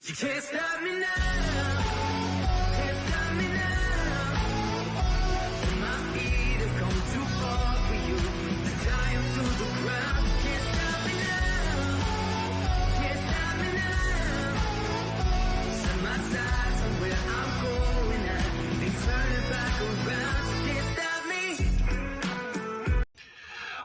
You can't stop me now. Can't stop me now. My feet have come too far for you to tie them to the ground. You can't stop me now. Can't stop me now. Set my sights on where I'm going at. They turn it back around. You can't stop me.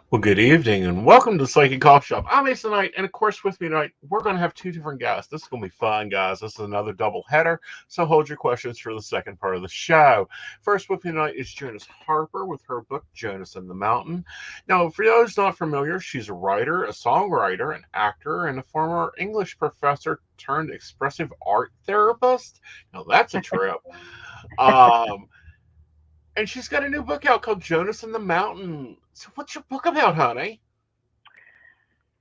Well, good evening and welcome to Psychic Coffee Shop. I'm Aeson Knight, and of course with me tonight, we're going to have two different guests. This is going to be fun, guys. This is another double header, so hold your questions for the second part of the show. First with me tonight is Janis Harper with her book, Janis and the Mountain. Now, for those not familiar, she's a writer, a songwriter, an actor, and a former English professor turned expressive art therapist. Now, that's a trip. And she's got a new book out called Janis and the Mountain. So what's your book about, honey?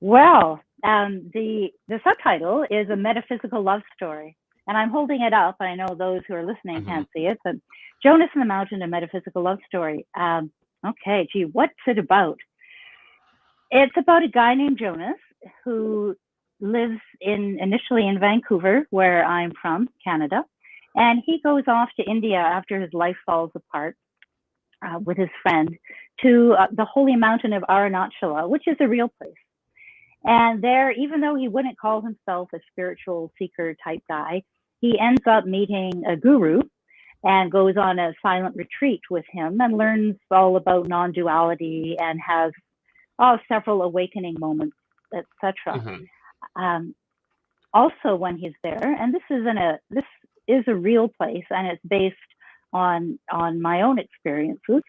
Well, the subtitle is A Metaphysical Love Story. And I'm holding it up. I know those who are listening can't see it, but Janis and the Mountain, A Metaphysical Love Story. Okay, gee, what's it about? It's about a guy named Janis who lives initially in Vancouver, where I'm from, Canada. And he goes off to India after his life falls apart. With his friend to the holy mountain of Arunachala, which is a real place. And there, even though he wouldn't call himself a spiritual seeker type guy, he ends up meeting a guru and goes on a silent retreat with him and learns all about non-duality and has several awakening moments, etc. Also, when he's there, and this is a real place, and it's based on my own experiences,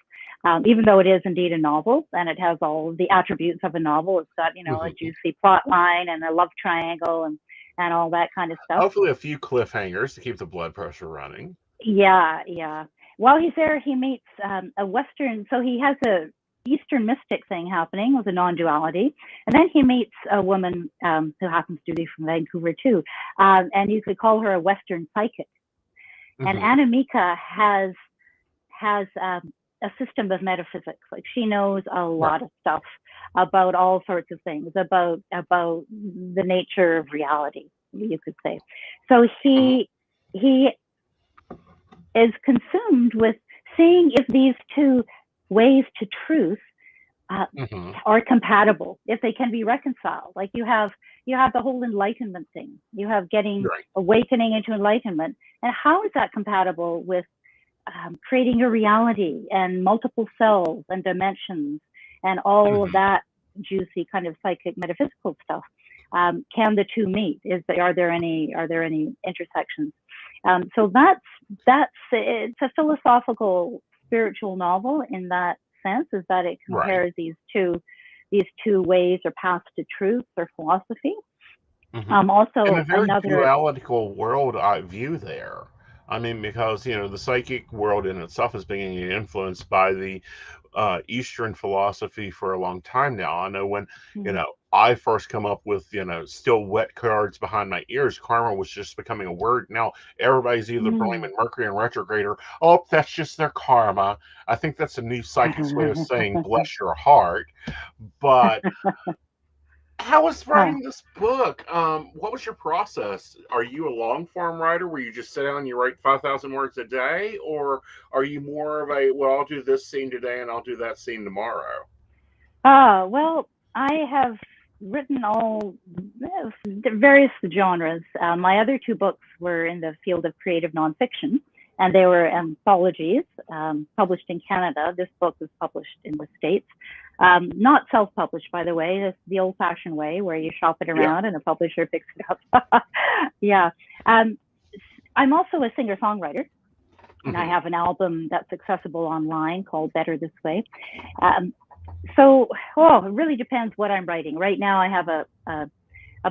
even though it is indeed a novel and it has all the attributes of a novel. It's got, a juicy plot line and a love triangle and all that kind of stuff. Hopefully a few cliffhangers to keep the blood pressure running. Yeah. While he's there, he meets a Western, so he has a Eastern mystic thing happening with a non-duality. And then he meets a woman who happens to be from Vancouver too. And you could call her a Western psychic. And Anamika has a system of metaphysics. Like, she knows a lot of stuff about all sorts of things, about the nature of reality, you could say. So he is consumed with seeing if these two ways to truth are compatible, if they can be reconciled. Like, you have the whole enlightenment thing. You have getting awakening into enlightenment. And how is that compatible with creating a reality and multiple cells and dimensions and all of that juicy kind of psychic metaphysical stuff? Can the two meet? Are there any intersections? So it's a philosophical, spiritual novel in that sense, is that it compares these two ways or paths to truth or philosophy. Also, in a very dualical world I view there. I mean, because, the psychic world in itself is being influenced by the Eastern philosophy for a long time now. I know when, I first come up with, still wet cards behind my ears, karma was just becoming a word. Now everybody's either blaming Mercury in retrograde or, that's just their karma. I think that's a new psychic's way of saying bless your heart. But how was writing this book? What was your process? Are you a long form writer where you just sit down and you write 5,000 words a day? Or are you more of a, I'll do this scene today and I'll do that scene tomorrow? Well, I have written all various genres. My other two books were in the field of creative nonfiction, and they were anthologies published in Canada. This book was published in the States. Not self-published, by the way. It's the old-fashioned way where you shop it around and a publisher picks it up. I'm also a singer-songwriter, and I have an album that's accessible online called Better This Way. So, well, it really depends what I'm writing. Right now, I have a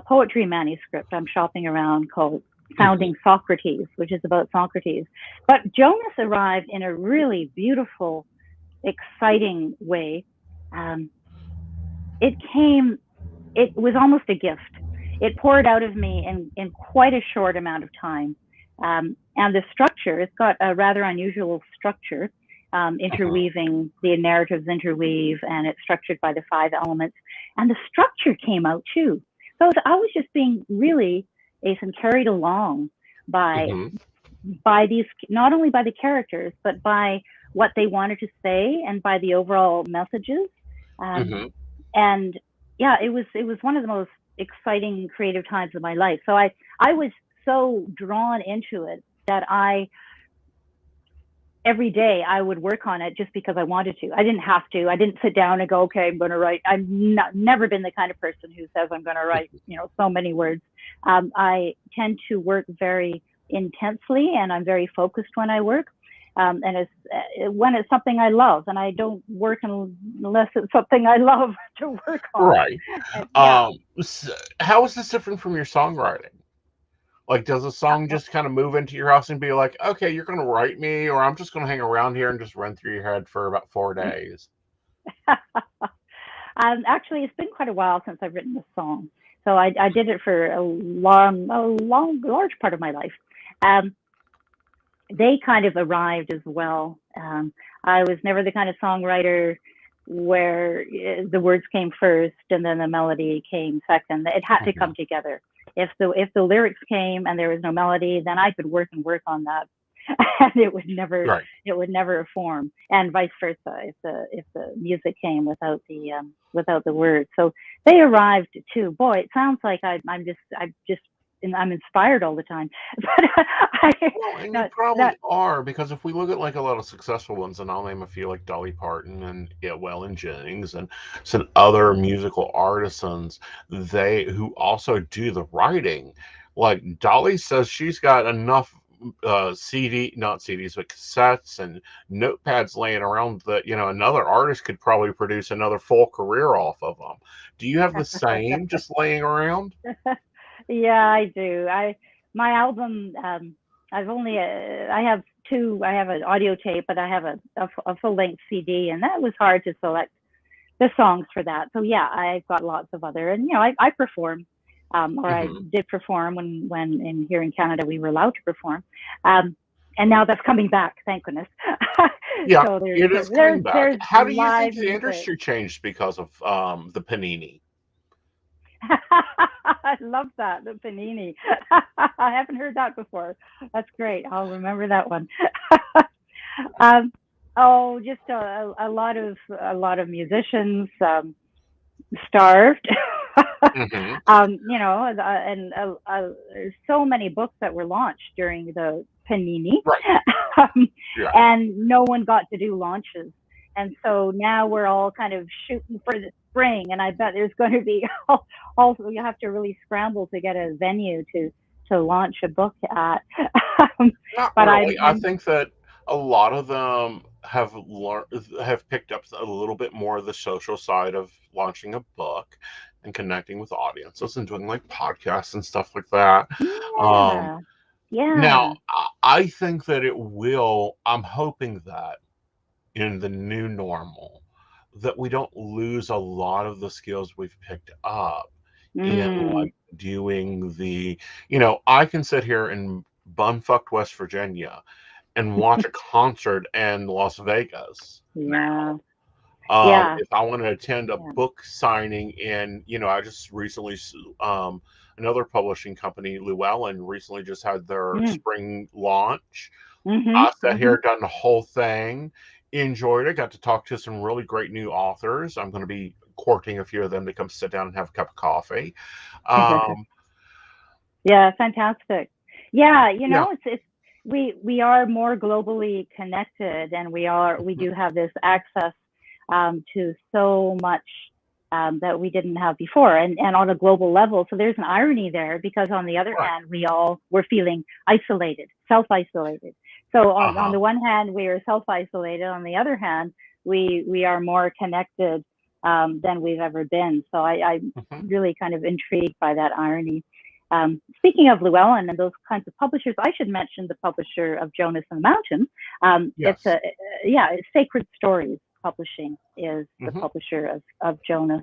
poetry manuscript I'm shopping around called Founding Socrates, which is about Socrates. But Jonas arrived in a really beautiful, exciting way. Um, it was almost a gift. It poured out of me in quite a short amount of time. And the structure, it's got a rather unusual structure, interweaving, the narratives interweave, and it's structured by the 5 elements. And the structure came out too. So I was just being really, Aeson, carried along by these, not only by the characters, but by what they wanted to say and by the overall messages. And yeah, it was one of the most exciting creative times of my life. So I was so drawn into it that every day I would work on it just because I wanted to. I didn't have to. I didn't sit down and go, okay, I'm going to write. I've never been the kind of person who says I'm going to write, so many words. I tend to work very intensely, and I'm very focused when I work. And it's when it's something I love, and I don't work unless it's something I love to work on. Right. And, yeah. So how is this different from your songwriting? Like, does a song just kind of move into your house and be like, okay, you're going to write me, or I'm just going to hang around here and just run through your head for about 4 days? Actually, it's been quite a while since I've written a song. So I did it for a large part of my life. They kind of arrived as well. I was never the kind of songwriter where the words came first and then the melody came second. It had to come together. If the lyrics came and there was no melody, then I could work on that, and it would never form. And vice versa, if the music came without the words. So they arrived too. Boy, it sounds like I'm inspired all the time. And you probably are, because if we look at like a lot of successful ones, and I'll name a few like Dolly Parton and Waylon Jennings and some other musical artisans, who also do the writing. Like Dolly says she's got enough not CDs, but cassettes and notepads laying around that another artist could probably produce another full career off of them. Do you have the same just laying around? Yeah, I do. My album, I have two. I have an audio tape, but I have a full length CD, and that was hard to select the songs for that. So yeah, I've got lots of other, and I perform, or I did perform when here in Canada we were allowed to perform, and now that's coming back, thank goodness. Yeah, so it is coming back. How do you think the industry changed because of the panini? I love that, the panini. I haven't heard that before. That's great. I'll remember that one. Just a lot of musicians starved. And there's so many books that were launched during the panini, and no one got to do launches. And so now we're all kind of shooting for the spring, and I bet there's going to be also you have to really scramble to get a venue to launch a book at. Not really. I think that a lot of them have picked up a little bit more of the social side of launching a book and connecting with audiences and doing like podcasts and stuff like that. Now, I think that it will. I'm hoping that in the new normal, that we don't lose a lot of the skills we've picked up in like doing the, I can sit here in bumfucked West Virginia and watch a concert in Las Vegas. Yeah. If I want to attend a book signing in, I just recently, another publishing company, Llewellyn, recently just had their spring launch. I sat here, done the whole thing. Enjoyed it. Got to talk to some really great new authors. I'm going to be courting a few of them to come sit down and have a cup of coffee. Yeah, fantastic. Yeah, it's we are more globally connected, and we do have this access to so much that we didn't have before, and on a global level. So there's an irony there, because on the other hand, we all were feeling isolated, self-isolated. So on the one hand, we are self-isolated. On the other hand, we are more connected than we've ever been. So I'm Mhm. really kind of intrigued by that irony. Speaking of Llewellyn and those kinds of publishers, I should mention the publisher of Jonas and the Mountain. It's Yes. it's Sacred Stories Publishing is the Hmm. publisher of Jonas.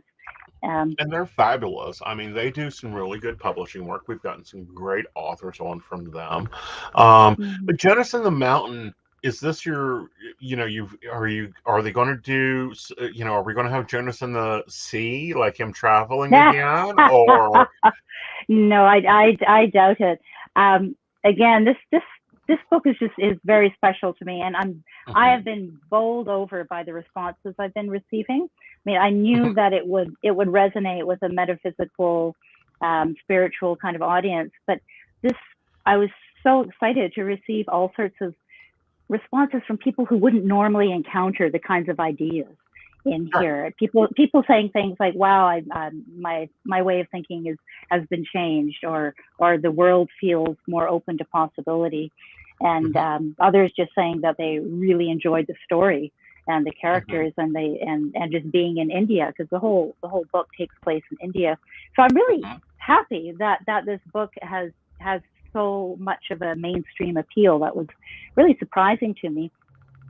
Um, And they're fabulous. I mean, they do some really good publishing work. We've gotten some great authors on from them. But Janis and the Mountain, is this your, are they going to do, are we going to have Jonas in the sea, like him traveling again? Or, no, I doubt it. Again, this book is very special to me, and I have Mhm, been bowled over by the responses I've been receiving. I mean, I knew mhm, that it would resonate with a metaphysical, spiritual kind of audience, but this I was so excited to receive all sorts of responses from people who wouldn't normally encounter the kinds of ideas in right. here. People saying things like, "Wow, my way of thinking has been changed," or the world feels more open to possibility, and Mhm, others just saying that they really enjoyed the story and the mhm, characters and just being in India, because the whole book takes place in India. So I'm really mhm, happy that this book has so much of a mainstream appeal. That was really surprising to me.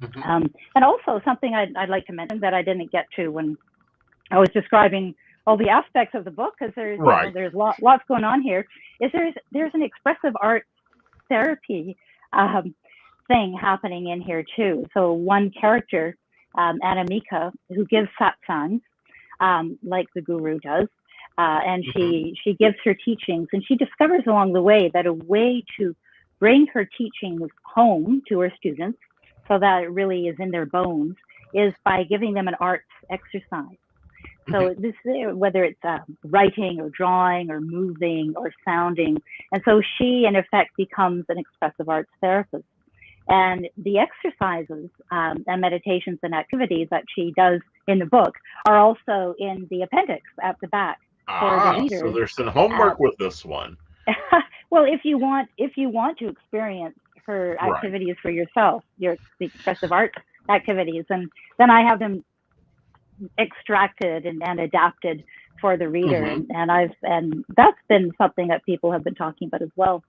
mhm. And also something I'd like to mention that I didn't get to when I was describing all the aspects of the book, because Right. there's lots going on here. Is there's an expressive art therapy um, thing happening in here too. So one character, Anamika, who gives satsangs, like the guru does, and Mhm, she gives her teachings, and she discovers along the way that a way to bring her teachings home to her students, so that it really is in their bones, is by giving them an arts exercise. mhm. So this, whether it's writing or drawing or moving or sounding, and so she in effect becomes an expressive arts therapist. And the exercises and meditations and activities that she does in the book are also in the appendix at the back for the So readers. there's some Uh, homework with this one. well, if you want to experience her Right. activities for yourself, the expressive arts activities, and then I have them extracted and adapted for the reader, Hmm. and that's been something that people have been talking about as well,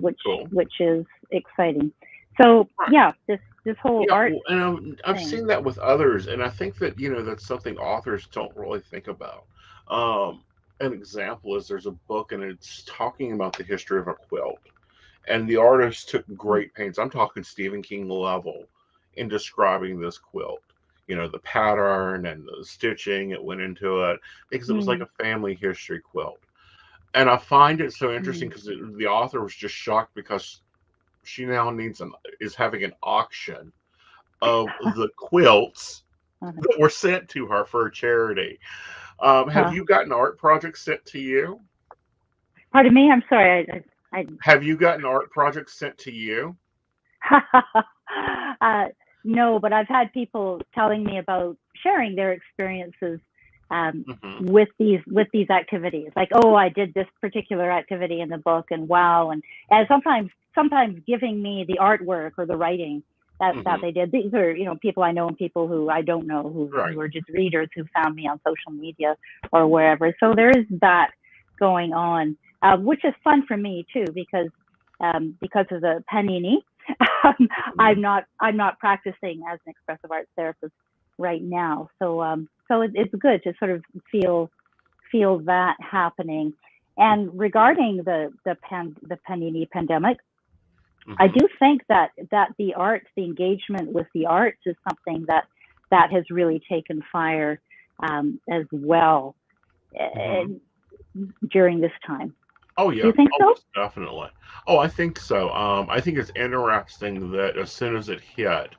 which Cool. is exciting. So Right. yeah, this whole Yeah, art well, and I've thing. seen that with others, and I think that that's something authors don't really think about. Um, an example is there's a book, and it's talking about the history of a quilt, and the artist took great pains. I'm talking Stephen King level in describing this quilt. The pattern and the stitching it went into it because it was like Mm, a family history quilt. And I find it so interesting mm. because the author was just shocked because she now is having an auction of the quilts that were sent to her for a charity. Have Huh. you gotten art projects sent to you? Pardon me. I'm sorry. I Have you gotten art projects sent to you? uh, no, but I've had people telling me about sharing their experiences Hmm. with these activities. Like, oh, I did this particular activity in the book, and wow, and sometimes giving me the artwork or the writing that Hmm. they did. These are people I know and people who I don't know who Right. are just readers who found me on social media or wherever. So there is that going on, which is fun for me too, because of the panini. Hmm. I'm not practicing as an expressive arts therapist right now, so it's good to sort of feel that happening. And regarding the panini pandemic, I Hmm. do think that the arts, the engagement with the arts, is something that has really taken fire as well uh, Hmm. during this time. Oh Do you yeah. think Oh, so? most definitely. Oh, I think so. I think it's interesting that as soon as it hit,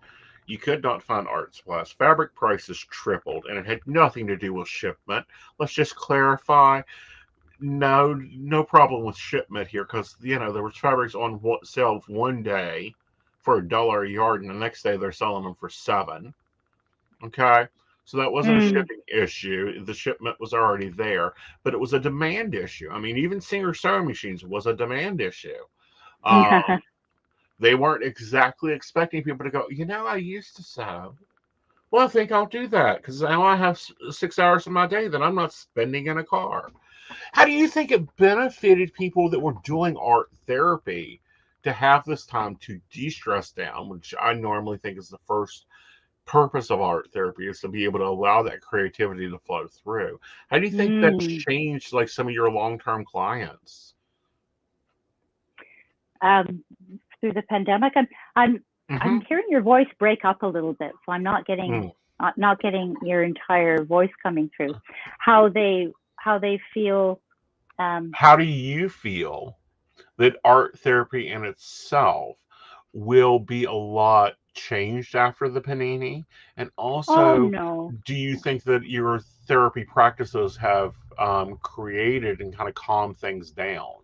you could not find art supplies. Fabric prices tripled, and it had nothing to do with shipment. Let's just clarify. No, no problem with shipment here because there was fabrics on sale one day for $1 a yard, and the next day they're selling them for 7. Okay, so that wasn't a Mm. shipping issue. The shipment was already there, but it was a demand issue. I mean, even Singer sewing machines was a demand issue. They weren't exactly expecting people to go. I used to sew. Well, I think I'll do that because now I have 6 hours of my day that I'm not spending in a car. How do you think it benefited people that were doing art therapy to have this time to de-stress down, which I normally think is the first purpose of art therapy is to be able to allow that creativity to flow through. How do you think that's Mm. changed like some of your long-term clients? Um, through the pandemic, I'm Mm-hmm. I'm hearing your voice break up a little bit, so I'm not getting your entire voice coming through. How they feel. Um, How do you feel that art therapy in itself will be a lot changed after the panini? And oh also, no. do you think that your therapy practices have created and kind of calmed things down?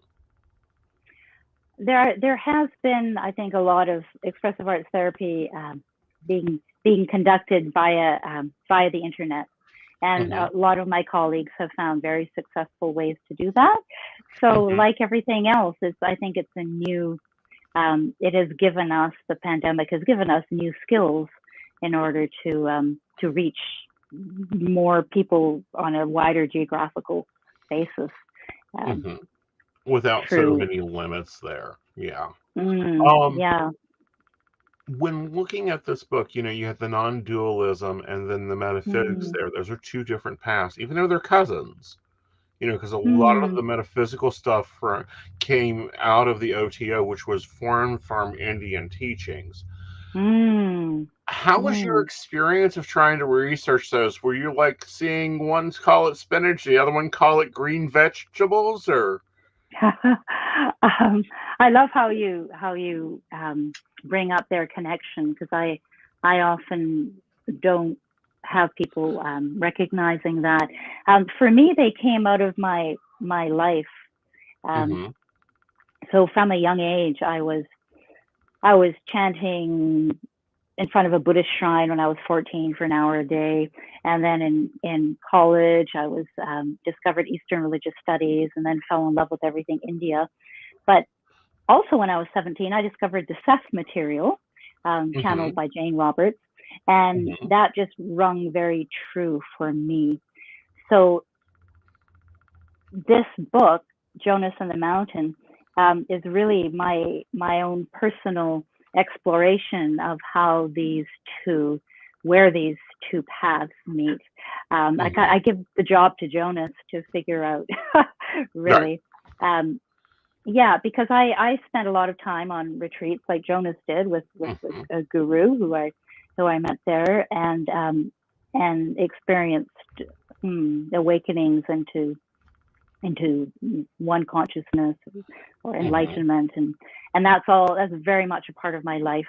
There has been, I think, a lot of expressive arts therapy being conducted via the internet, and Mm-hmm. a lot of my colleagues have found very successful ways to do that. So, Mm-hmm. like everything else, I think it's a new. It has given us the pandemic has given us new skills in order to reach more people on a wider geographical basis um, Mm-hmm. Without so through. many limits there. Yeah. Um, Yeah. when looking at this book, you have the non-dualism and then the metaphysics Mm, there. Those are two different paths, even though they're cousins. Because a lot of mm, the metaphysical stuff came out of the OTO, which was formed from Indian teachings. mm, How was your mm. experience of trying to research those? Were you like seeing one call it spinach, the other one call it green vegetables, or? I love how you bring up their connection, because I often don't have people recognizing that. For me, they came out of my life. Um, Mm-hmm. so from a young age, I was chanting in front of a Buddhist shrine when I was 14 for an hour a day. And then in college, I was discovered Eastern religious studies, and then fell in love with everything India. But also, when I was 17, I discovered the Seth material, Mm-hmm. channeled by Jane Roberts, and Mm-hmm. that just rung very true for me. So this book, Jonas and the Mountain, is really my own personal exploration of how where these two paths meet. Mm-hmm. I give the job to Jonas to figure out, Right. really. Um, yeah, because I spent a lot of time on retreats like Jonas did with Mm-hmm. a guru who I met there, and experienced awakenings into one consciousness or Mm-hmm. enlightenment, and that's very much a part of my life,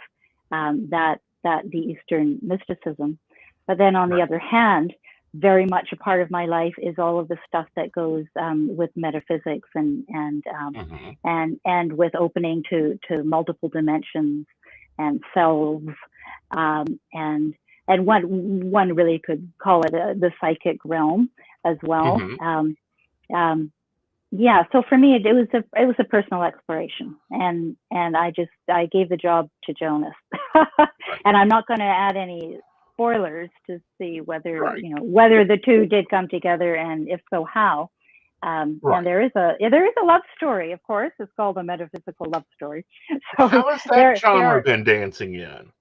that the Eastern mysticism. But then on the Right. other hand, very much a part of my life is all of the stuff that goes with metaphysics, Mm-hmm. and with opening to multiple dimensions and selves, and one really could call it the psychic realm as well. Mm-hmm. Um, yeah, so for me, it was a personal exploration, and I gave the job to Jonas, Right. and I'm not going to add any spoilers to see Right. whether the two did come together, and if so, how. And Right. there is a love story, of course. It's called a metaphysical love story. So How has that there genre are. been dancing in?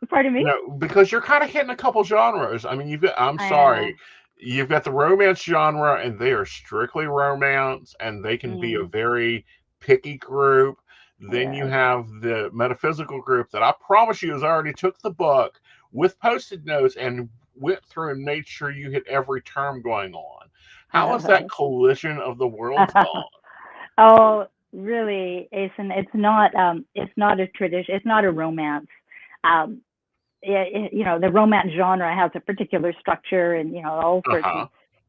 Pardon me. Because you're kind of hitting a couple genres. I mean, I'm I know. sorry, you've got the romance genre, and they are strictly romance, and they can be a Mm, very picky group. Then you yes. have the metaphysical group that I promise you has already took the book with post-it notes and went through and made sure you hit every term going on. How has that collision of the worlds gone? Oh, really, Aeson? It's not a tradition. It's not a romance. Um, the romance genre has a particular structure, and all Uh sorts of huh.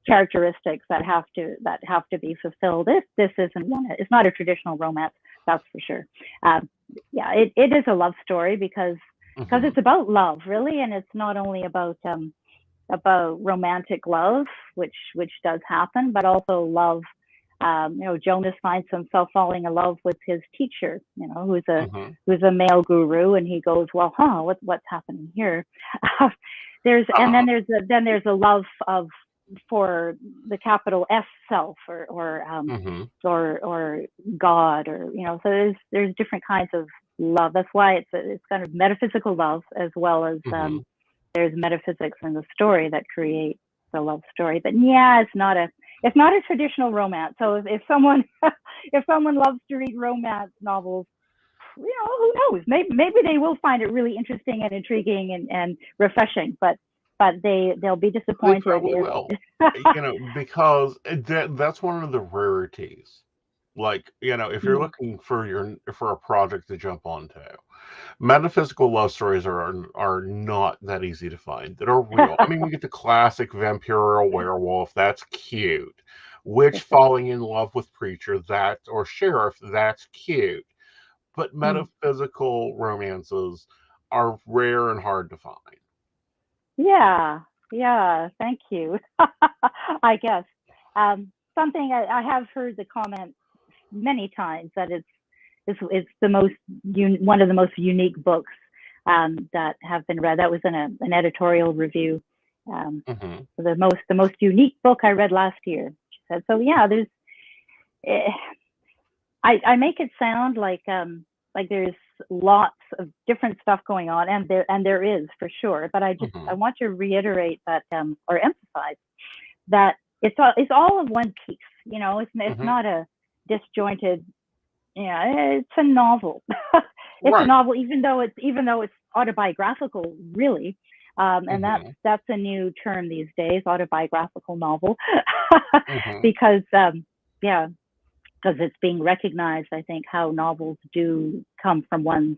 characteristics that have to be fulfilled. This isn't one. It's not a traditional romance, that's for sure. Um, yeah, it is a love story, because Hmm. it's about love, really, and it's not only about romantic love, which does happen, but also love. Jonas finds himself falling in love with his teacher, who's a Hmm. who's a male guru, and he goes, "Well, what's happening here?" there's a love for the capital S self, or God, or so there's different kinds of love. That's why it's kind of metaphysical love, as well as there's metaphysics in the story that create the love story. But yeah, it's not a traditional romance. So if someone loves to read romance novels, who knows? Maybe they will find it really interesting and intriguing and refreshing. But they'll be disappointed. They probably will. Because that's one of the rarities. Like, if you're looking for a project to jump onto, metaphysical love stories are not that easy to find, that are real. I mean, we get the classic vampire or werewolf, that's cute. Witch falling in love with preacher, or sheriff, that's cute. But metaphysical romances are rare and hard to find. Yeah, thank you. I guess something I have heard the comment many times that it's the most one of the most unique books that have been read. That was in an editorial review. The most unique book I read last year, she said. So yeah, there's. I make it sound like there's lots of different stuff going on, and there is for sure. But I want to reiterate that or emphasize that it's all of one piece. It's not a disjointed. It's a novel. It's a novel, even though it's autobiographical, really. And that's a new term these days, autobiographical novel, because it's being recognized, I think, how novels do come from one's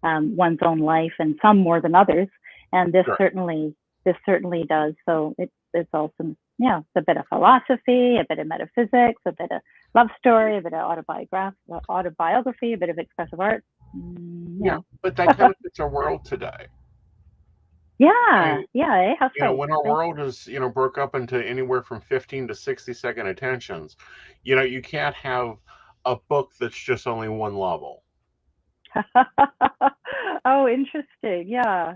own life, and some more than others. And this certainly does. So it's also, it's a bit of philosophy, a bit of metaphysics, a bit of love story, a bit of autobiography, a bit of expressive art. But that kind of fits our world today. When our world is, broke up into anywhere from 15 to 60-second attentions, you can't have a book that's just only one level. Oh, interesting. Yeah.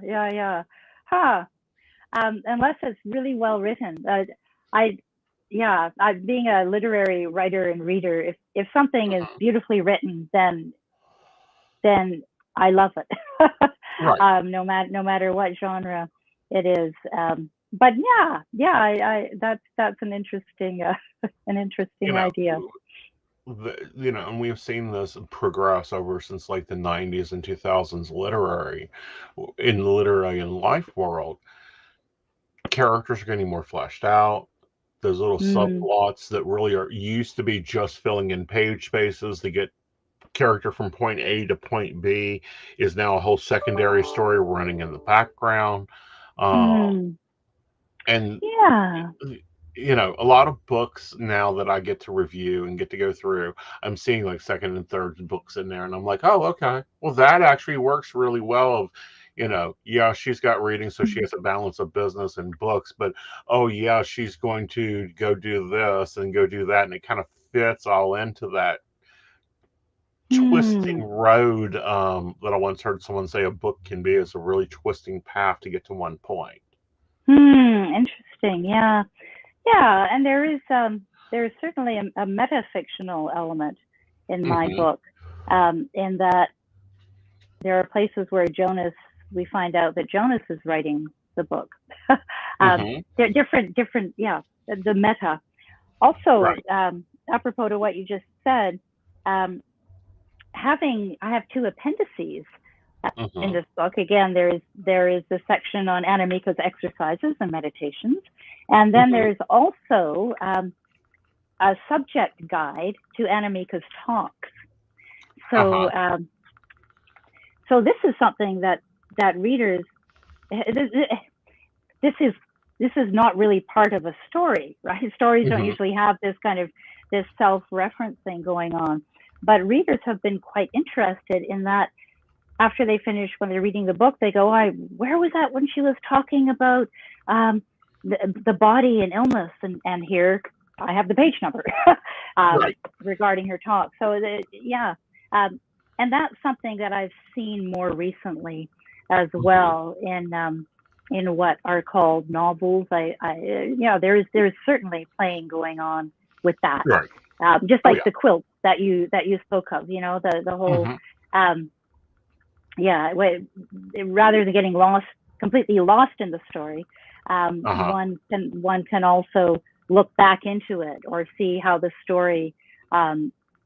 Unless it's really well written. Being a literary writer and reader, if something is beautifully written, then I love it. No matter what genre it is. But that's an interesting idea. And we've seen this progress over since like the 90s and 2000s in the literary and life world. Characters are getting more fleshed out. Those little subplots that really used to be just filling in page spaces to get character from point A to point B is now a whole secondary story running in the background. And a lot of books now that I get to review and get to go through, I'm seeing like second and third books in there, and I'm like, oh, okay, well, that actually works really well. She's got reading, so she has a balance of business and books, but she's going to go do this and go do that, and it kind of fits all into that twisting road that I once heard someone say a book can be, is a really twisting path to get to one point. Interesting. Yeah, and there is certainly a metafictional element in my book, in that there are places where we find out that Janis is writing the book. They're different, the meta. Also, apropos to what you just said, I have two appendices in this book. Again, there is the section on Anamika's exercises and meditations, and then there's also a subject guide to Anamika's talks. So, so this is something that readers. This is not really part of a story, right? Stories don't usually have this kind of this self-referencing going on. But readers have been quite interested in that. After they finish, when they're reading the book, they go, where was that when she was talking about the body and illness? And here I have the page number regarding her talk. So, and that's something that I've seen more recently as well in in what are called novels. There's certainly playing going on with that. Right. Just Oh like yeah. the quilt that you spoke of, the whole, Mhm. rather than getting completely lost in the story, Uh-huh. one can also look back into it or see how the story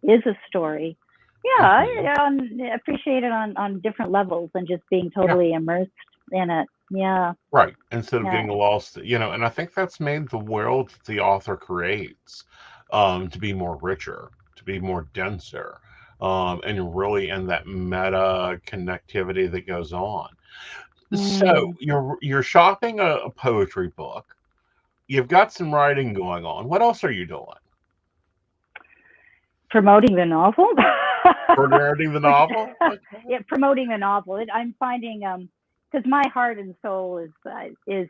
is a story. Yeah, Mhm. I appreciate it on different levels than just being Yeah. totally immersed in it. Yeah, Right. Instead of yeah. getting lost, and I think that's made the world that the author creates to be more richer, to be more denser, and really in that meta connectivity that goes on. So Mm. you're shopping a poetry book. You've got some writing going on. What else are you doing? Promoting the novel. Promoting the Which, novel? Okay. yeah, promoting the novel. I'm finding because my heart and soul is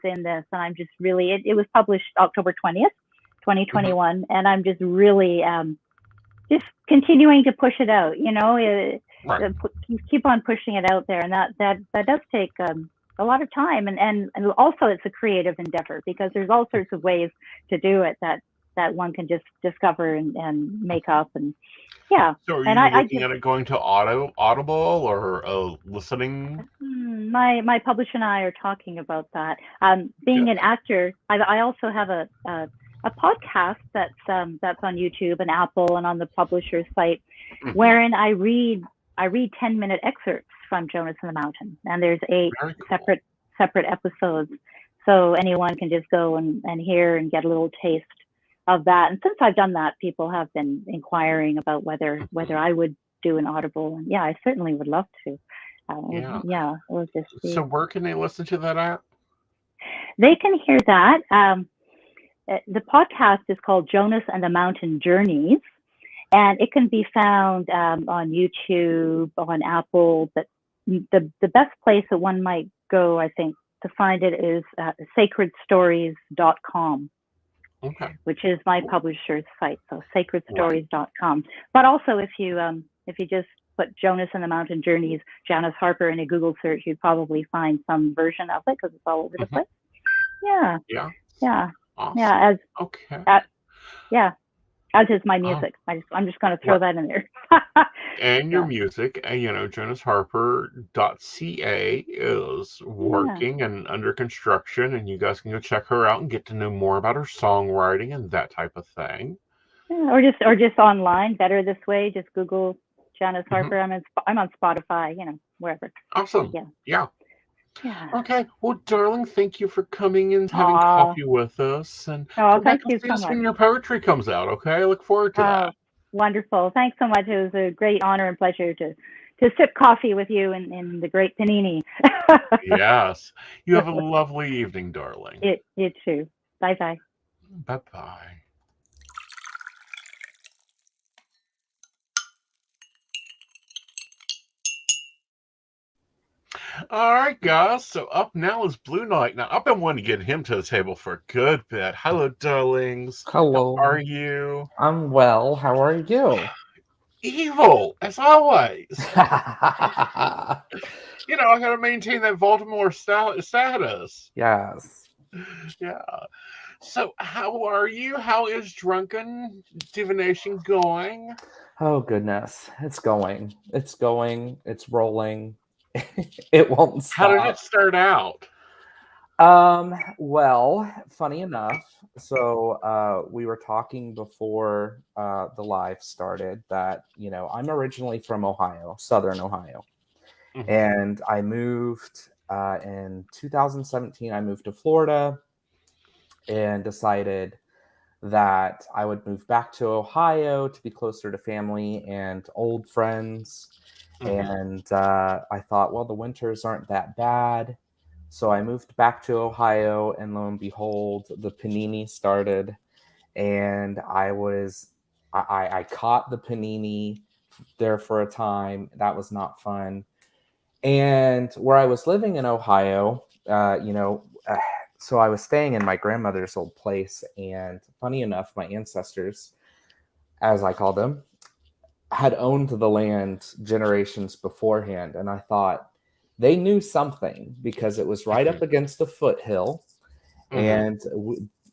in this, and I'm just really. It was published October 20th, Mhm. 2021, and I'm just really just continuing to push it out. Right. Keep on pushing it out there, and that does take a lot of time, and also it's a creative endeavor because there's all sorts of ways to do it that one can just discover and make up, and yeah. So are And you I looking just at it going to Audible or listening? my publisher and I are talking about that. Being Good. an actor, I also have a podcast that's on YouTube and Apple and on the publisher's site, Hmm. wherein I read 10-minute excerpts from Jonas and the Mountain, and there's 8 Very cool. separate episodes, so anyone can just go and hear and get a little taste of that. And since I've done that, people have been inquiring about whether Mhm. I would do an Audible, and yeah, I certainly would love to. Yeah. Yeah, it would just So be. where can they listen to that at? They can hear that. The podcast is called Jonas and the Mountain Journeys, and it can be found on YouTube, on Apple. But the best place that one might go, I think, to find it is sacredstories.com, Okay. which is my Cool. publisher's site. So Right. sacredstories.com. But also, if you just put Jonas and the Mountain Journeys, Janis Harper in a Google search, you'd probably find some version of it because it's all over the Hmm. place. Yeah, Yeah. yeah, Awesome. yeah. Okay. As yeah, as is my Um, music. I'm just going to throw right. that in there. And your Yeah, music, JonesHarper.ca is yeah, working and under construction, and you guys can go check her out and get to know more about her songwriting and that type of thing. yeah. Or just online. Better this way. Just Google Janis Hmm. Harper. I'm on Spotify. Wherever. Awesome. Yeah, Yeah. yeah. Okay. Well, darling, thank you for coming and having Aw. coffee with us. And Oh, come back thank and you see so us much. when your poetry comes out, okay? I look forward to that. Oh, wonderful. Thanks so much. It was a great honor and pleasure to sip coffee with you in the great panini. Yes. You have a lovely evening, darling. It too. Bye bye. Bye bye. All right, guys. So up now is BlueNightt. Now, I've been wanting to get him to the table for a good bit. Hello, darlings. How are Hello. you? I'm well. How are you? Evil, as always. I got to maintain that Baltimore status. Yes. Yeah. So, how are you? How is drunken divination going? Oh goodness. It's going. It's going. It's rolling. It won't How did it stop. start out? Well, funny enough, so we were talking before the live started that, I'm originally from Ohio, Southern Ohio. Hmm. And I moved in 2017, I moved to Florida and decided that I would move back to Ohio to be closer to family and old friends. Hmm. And I thought, well, the winters aren't that bad. So I moved back to Ohio, and lo and behold, the panini started. And I caught the panini there for a time. That was not fun. And where I was living in Ohio, so I was staying in my grandmother's old place. And funny enough, my ancestors, as I call them, had owned the land generations beforehand. And I thought, they knew something because it was right up against a foothill, and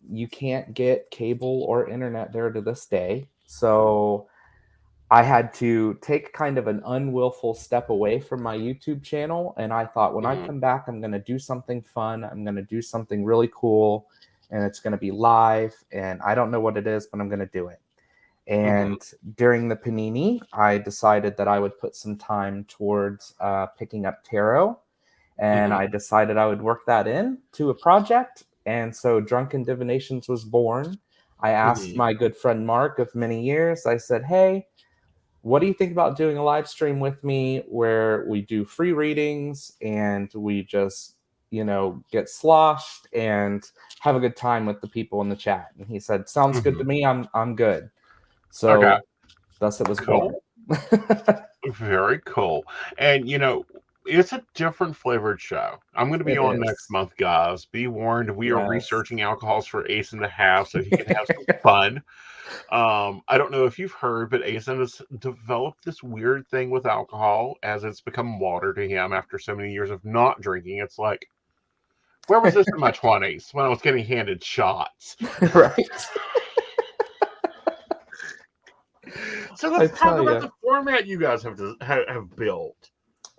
you can't get cable or internet there to this day. So I had to take kind of an unwillful step away from my YouTube channel. And I thought, when I come back, I'm going to do something fun. I'm going to do something really cool, and it's going to be live. And I don't know what it is, but I'm going to do it. And during the Panini, I decided that I would put some time towards picking up tarot. And I decided I would work that in to a project. And so Drunken Divinations was born. I asked my good friend Mark of many years, I said, hey, what do you think about doing a live stream with me where we do free readings and we just, get sloshed and have a good time with the people in the chat? And he said, sounds good to me. I'm good. So thus it was born. Very cool. And, it's a different flavored show. I'm going to be on next month, guys. Be warned, we are researching alcohols for Aeson to have so he can have some fun. I don't know if you've heard, but Aeson has developed this weird thing with alcohol as it's become water to him after so many years of not drinking. It's like, where was this in my 20s when I was getting handed shots? Right. So let's talk about the format you guys have built.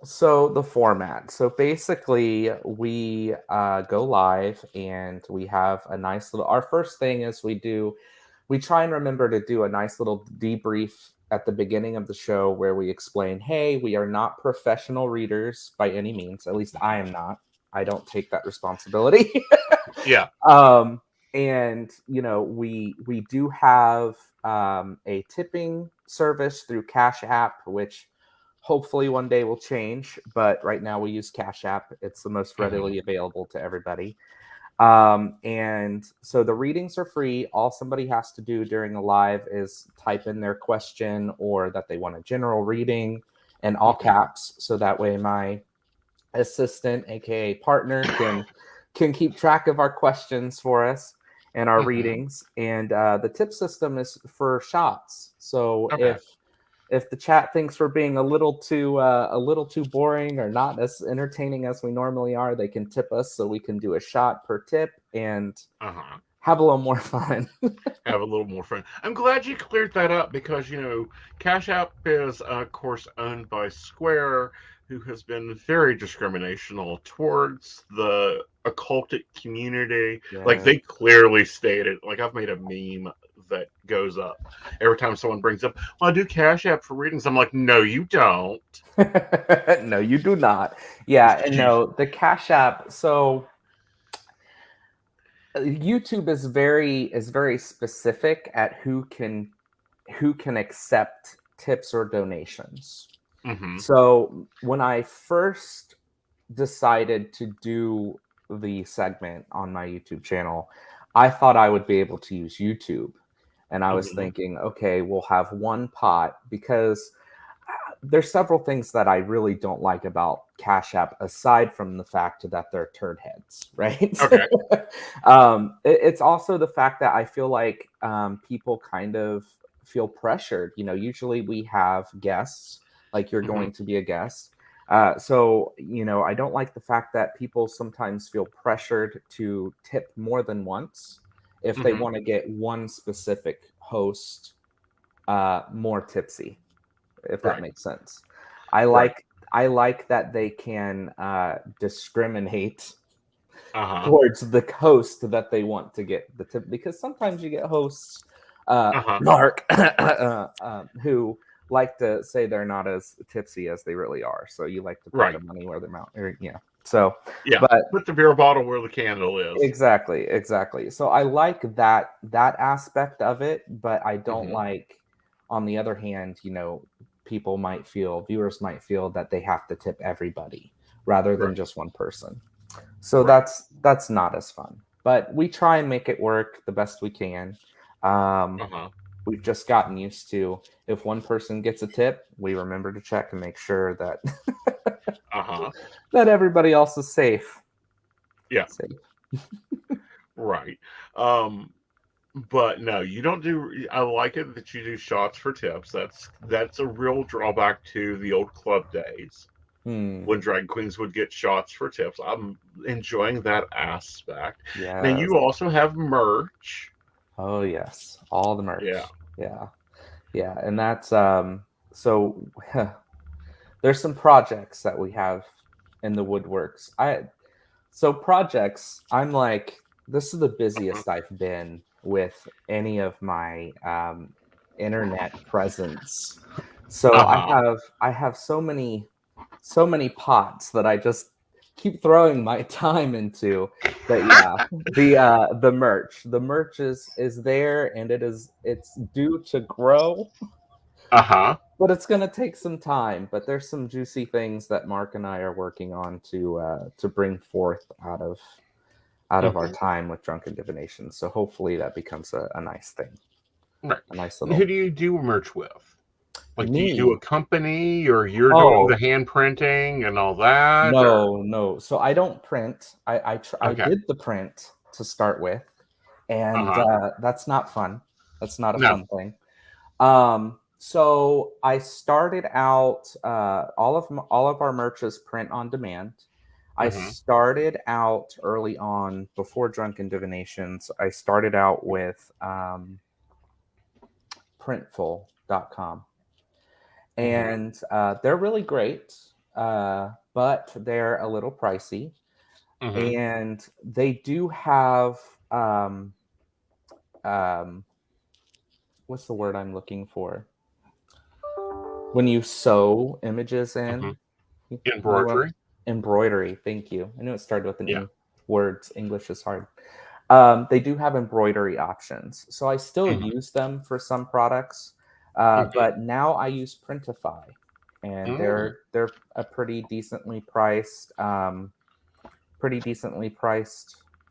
So the format. So basically, we go live and we have a nice little. Our first thing is we try and remember to do a nice little debrief at the beginning of the show where we explain, hey, we are not professional readers by any means. At least I am not. I don't take that responsibility. Yeah. And we do have a tipping service through Cash App, which hopefully one day will change, but right now we use Cash App. It's the most readily available to everybody. And so the readings are free. All somebody has to do during a live is type in their question or that they want a general reading in all caps. So that way my assistant, aka partner, can keep track of our questions for us and our readings. And the tip system is for shots. So if the chat thinks we're being a little too boring or not as entertaining as we normally are, they can tip us so we can do a shot per tip and have a little more fun. Have a little more fun. I'm glad you cleared that up because, Cash App is, of course, owned by Square, who has been very discriminational towards the occultic community. Yeah. Like, they clearly stated, like, I've made a meme that goes up every time someone brings up, well, I do Cash App for readings. I'm like, no, you don't. No, you do not. Yeah, and no, the Cash App. So YouTube is very specific at who can accept tips or donations. So when I first decided to do the segment on my YouTube channel, I thought I would be able to use YouTube. And I was thinking, okay, we'll have one pot, because there's several things that I really don't like about Cash App, aside from the fact that they're turd heads, right? Okay. It's also the fact that I feel like people kind of feel pressured. Usually we have guests, like you're going to be a guest. So, I don't like the fact that people sometimes feel pressured to tip more than once if they want to get one specific host more tipsy, if that makes sense. I like that they can discriminate towards the host that they want to get the tip, because sometimes you get hosts, Mark, who like to say they're not as tipsy as they really are. So you like to put the money where their mouth, So but put the beer bottle where the candle is. Exactly. So I like that aspect of it, but I don't like, on the other hand, viewers might feel that they have to tip everybody rather than just one person. So that's not as fun. But we try and make it work the best we can. We've just gotten used to, if one person gets a tip, we remember to check and make sure that that everybody else is safe. Yeah. Right. But no, you don't do. I like it that you do shots for tips. That's a real drawback to the old club days. when drag queens would get shots for tips. I'm enjoying that aspect. Now, Yes. you also have merch. Oh yes, all the merch. Yeah. Yeah, and that's so there's some projects that we have in the woodworks. Projects, I'm like, this is the busiest I've been with any of my internet presence. So I have so many pots that I just keep throwing my time into. But yeah, the merch. The merch is there, and it's due to grow. But it's going to take some time. But there's some juicy things that Mark and I are working on to bring forth out of our time with Drunken Divination. So hopefully that becomes a nice thing. Right. A nice And little. who do you do merch with? Like, Me. do you do a company, or you're doing the hand printing and all that? No. So I don't print. I did the print to start with, and that's not fun. That's not a fun thing. So I started out. All of our merch is print on demand. I started out early on before Drunken Divinations. I started out with Printful.com. And they're really great, but they're a little pricey. And they do have what's the word I'm looking for? When you sew images in. Embroidery. Embroidery. Thank you. I knew it started with an E. Words. English is hard. They do have embroidery options, so I still use them for some products. But now I use Printify, and they're a pretty decently priced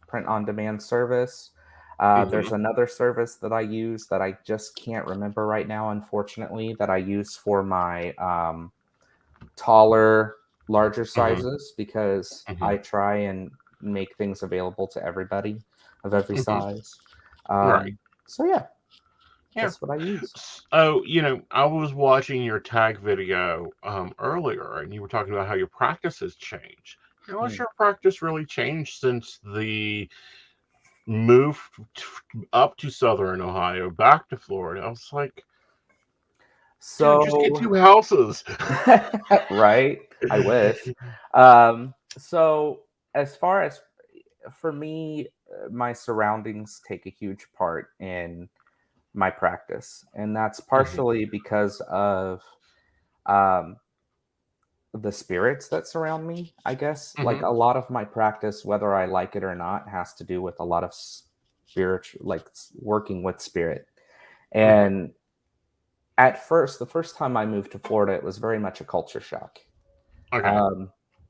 print-on-demand service. There's another service that I use that I just can't remember right now, unfortunately, that I use for my taller, larger sizes, because I try and make things available to everybody of every size. So yeah. That's what I use. Oh, I was watching your tag video earlier, and you were talking about how your practice has changed. How has your practice really changed since the move up to Southern Ohio, back to Florida? I was like, so dude, just get 2 houses. Right? I wish. So as far as for me, my surroundings take a huge part in my practice, and that's partially because of the spirits that surround me, I guess. Like, a lot of my practice, whether I like it or not, has to do with a lot of spiritual, like working with spirit. And at first, the first time I moved to Florida, it was very much a culture shock.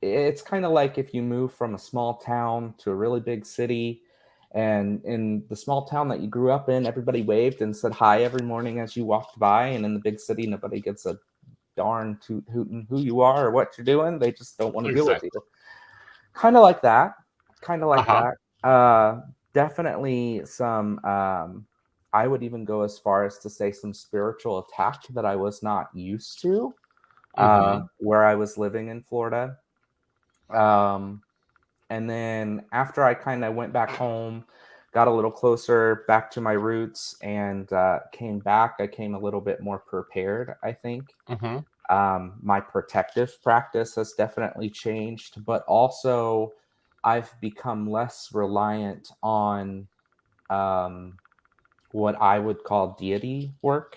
It's kind of like if you move from a small town to a really big city. And in the small town that you grew up in, everybody waved and said hi every morning as you walked by. And in the big city, nobody gets a darn hooting who you are or what you're doing. They just don't want to deal with you. Kind of like that. Definitely some, I would even go as far as to say some spiritual attack that I was not used to where I was living in Florida. And then after I kind of went back home, got a little closer back to my roots, and came back, I came a little bit more prepared, I think. My protective practice has definitely changed, but also I've become less reliant on what I would call deity work.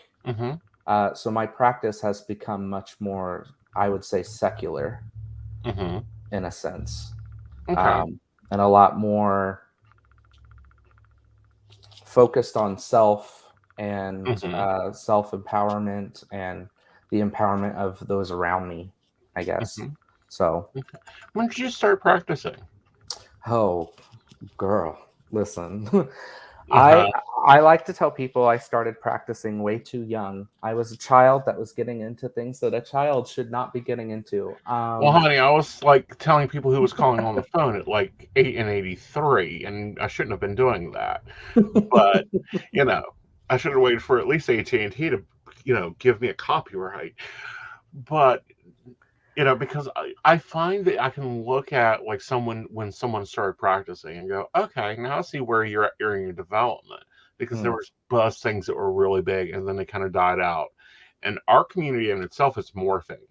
So my practice has become much more, I would say, secular in a sense. And a lot more focused on self and self-empowerment and the empowerment of those around me, I guess. So when did you start practicing? Oh, girl, listen. I like to tell people I started practicing way too young. I was a child that was getting into things that a child should not be getting into. Well, honey, I was like telling people who was calling on the phone at like 8 and 83, and I shouldn't have been doing that. But I should have waited for at least AT&T to give me a copyright. But Because I find that I can look at like someone when someone started practicing and go, okay, now I see where you're at in your development, because there Mm, was buzz things that were really big and then they kind of died out. And our community in itself is morphing,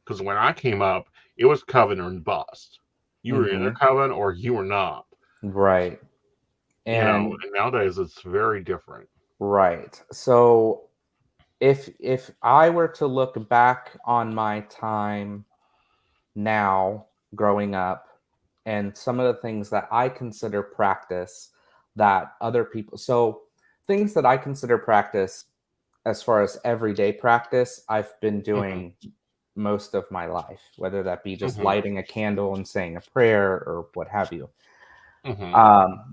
because when I came up, it was coven and bust. You were either hmm coven or you were not. Right. And And nowadays it's very different. right. So if I were to look back on my time now growing up and some of the things that I consider practice that other people, so things that I consider practice as far as everyday practice, I've been Hmm. doing most of my life, whether that be just Hmm. lighting a candle and saying a prayer or what have you. Hmm.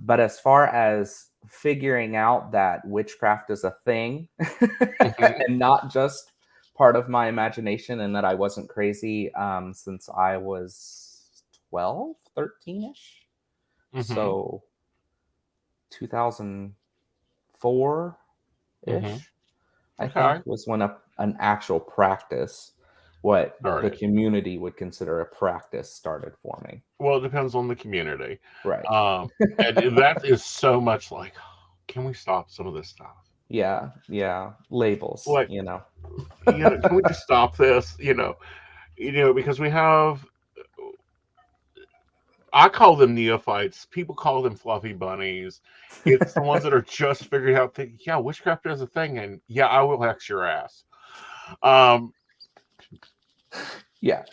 But as far as figuring out that witchcraft is a thing Hmm. and not just part of my imagination and that I wasn't crazy since I was 12, 13-ish. Hmm. So 2004-ish, Hmm. I Okay. think, was when an actual practice, what the Started. community would consider a practice, started forming. Well, it depends on the community. Right. Um, and that is so much like, can we stop some of this stuff? Yeah. Yeah. Labels, Like, you know. can we just stop this? Because we have, I call them neophytes. People call them fluffy bunnies. It's the ones that are just figuring out, thinking, yeah, witchcraft is a thing, and yeah, I will hex your ass. Um, Yeah.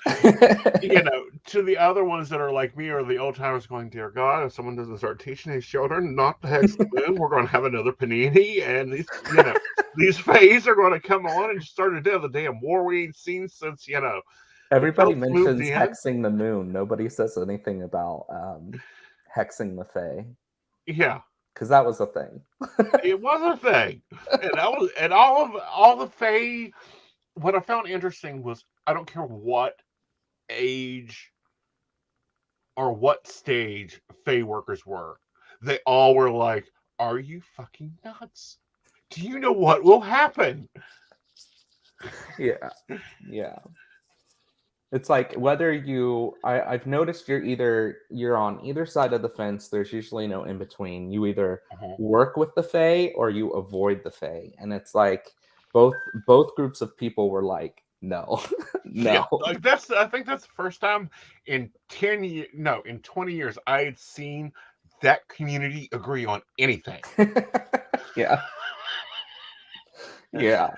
to the other ones that are like me or the old timers going, dear God, if someone doesn't start teaching these children not to hex the moon, we're going to have another panini, and these fays are going to come on and start another damn war we ain't seen since the Everybody Celts moved mentions in. hexing the moon. Nobody says anything about hexing the fae, Yeah, because that was a thing. it was a thing, and all the fae. What I found interesting was I don't care what age or what stage Fey workers were. They all were like, "Are you fucking nuts? Do you know what will happen?" Yeah. Yeah. It's like whether I've noticed you're on either side of the fence. There's usually no in between. You either Uh-huh. work with the Fae or you avoid the Fae. And it's like both groups of people were like, no, Yeah, no. like that's. I think that's the first time in 10 years, no, in 20 years, I had seen that community agree on anything. Yeah. Yeah.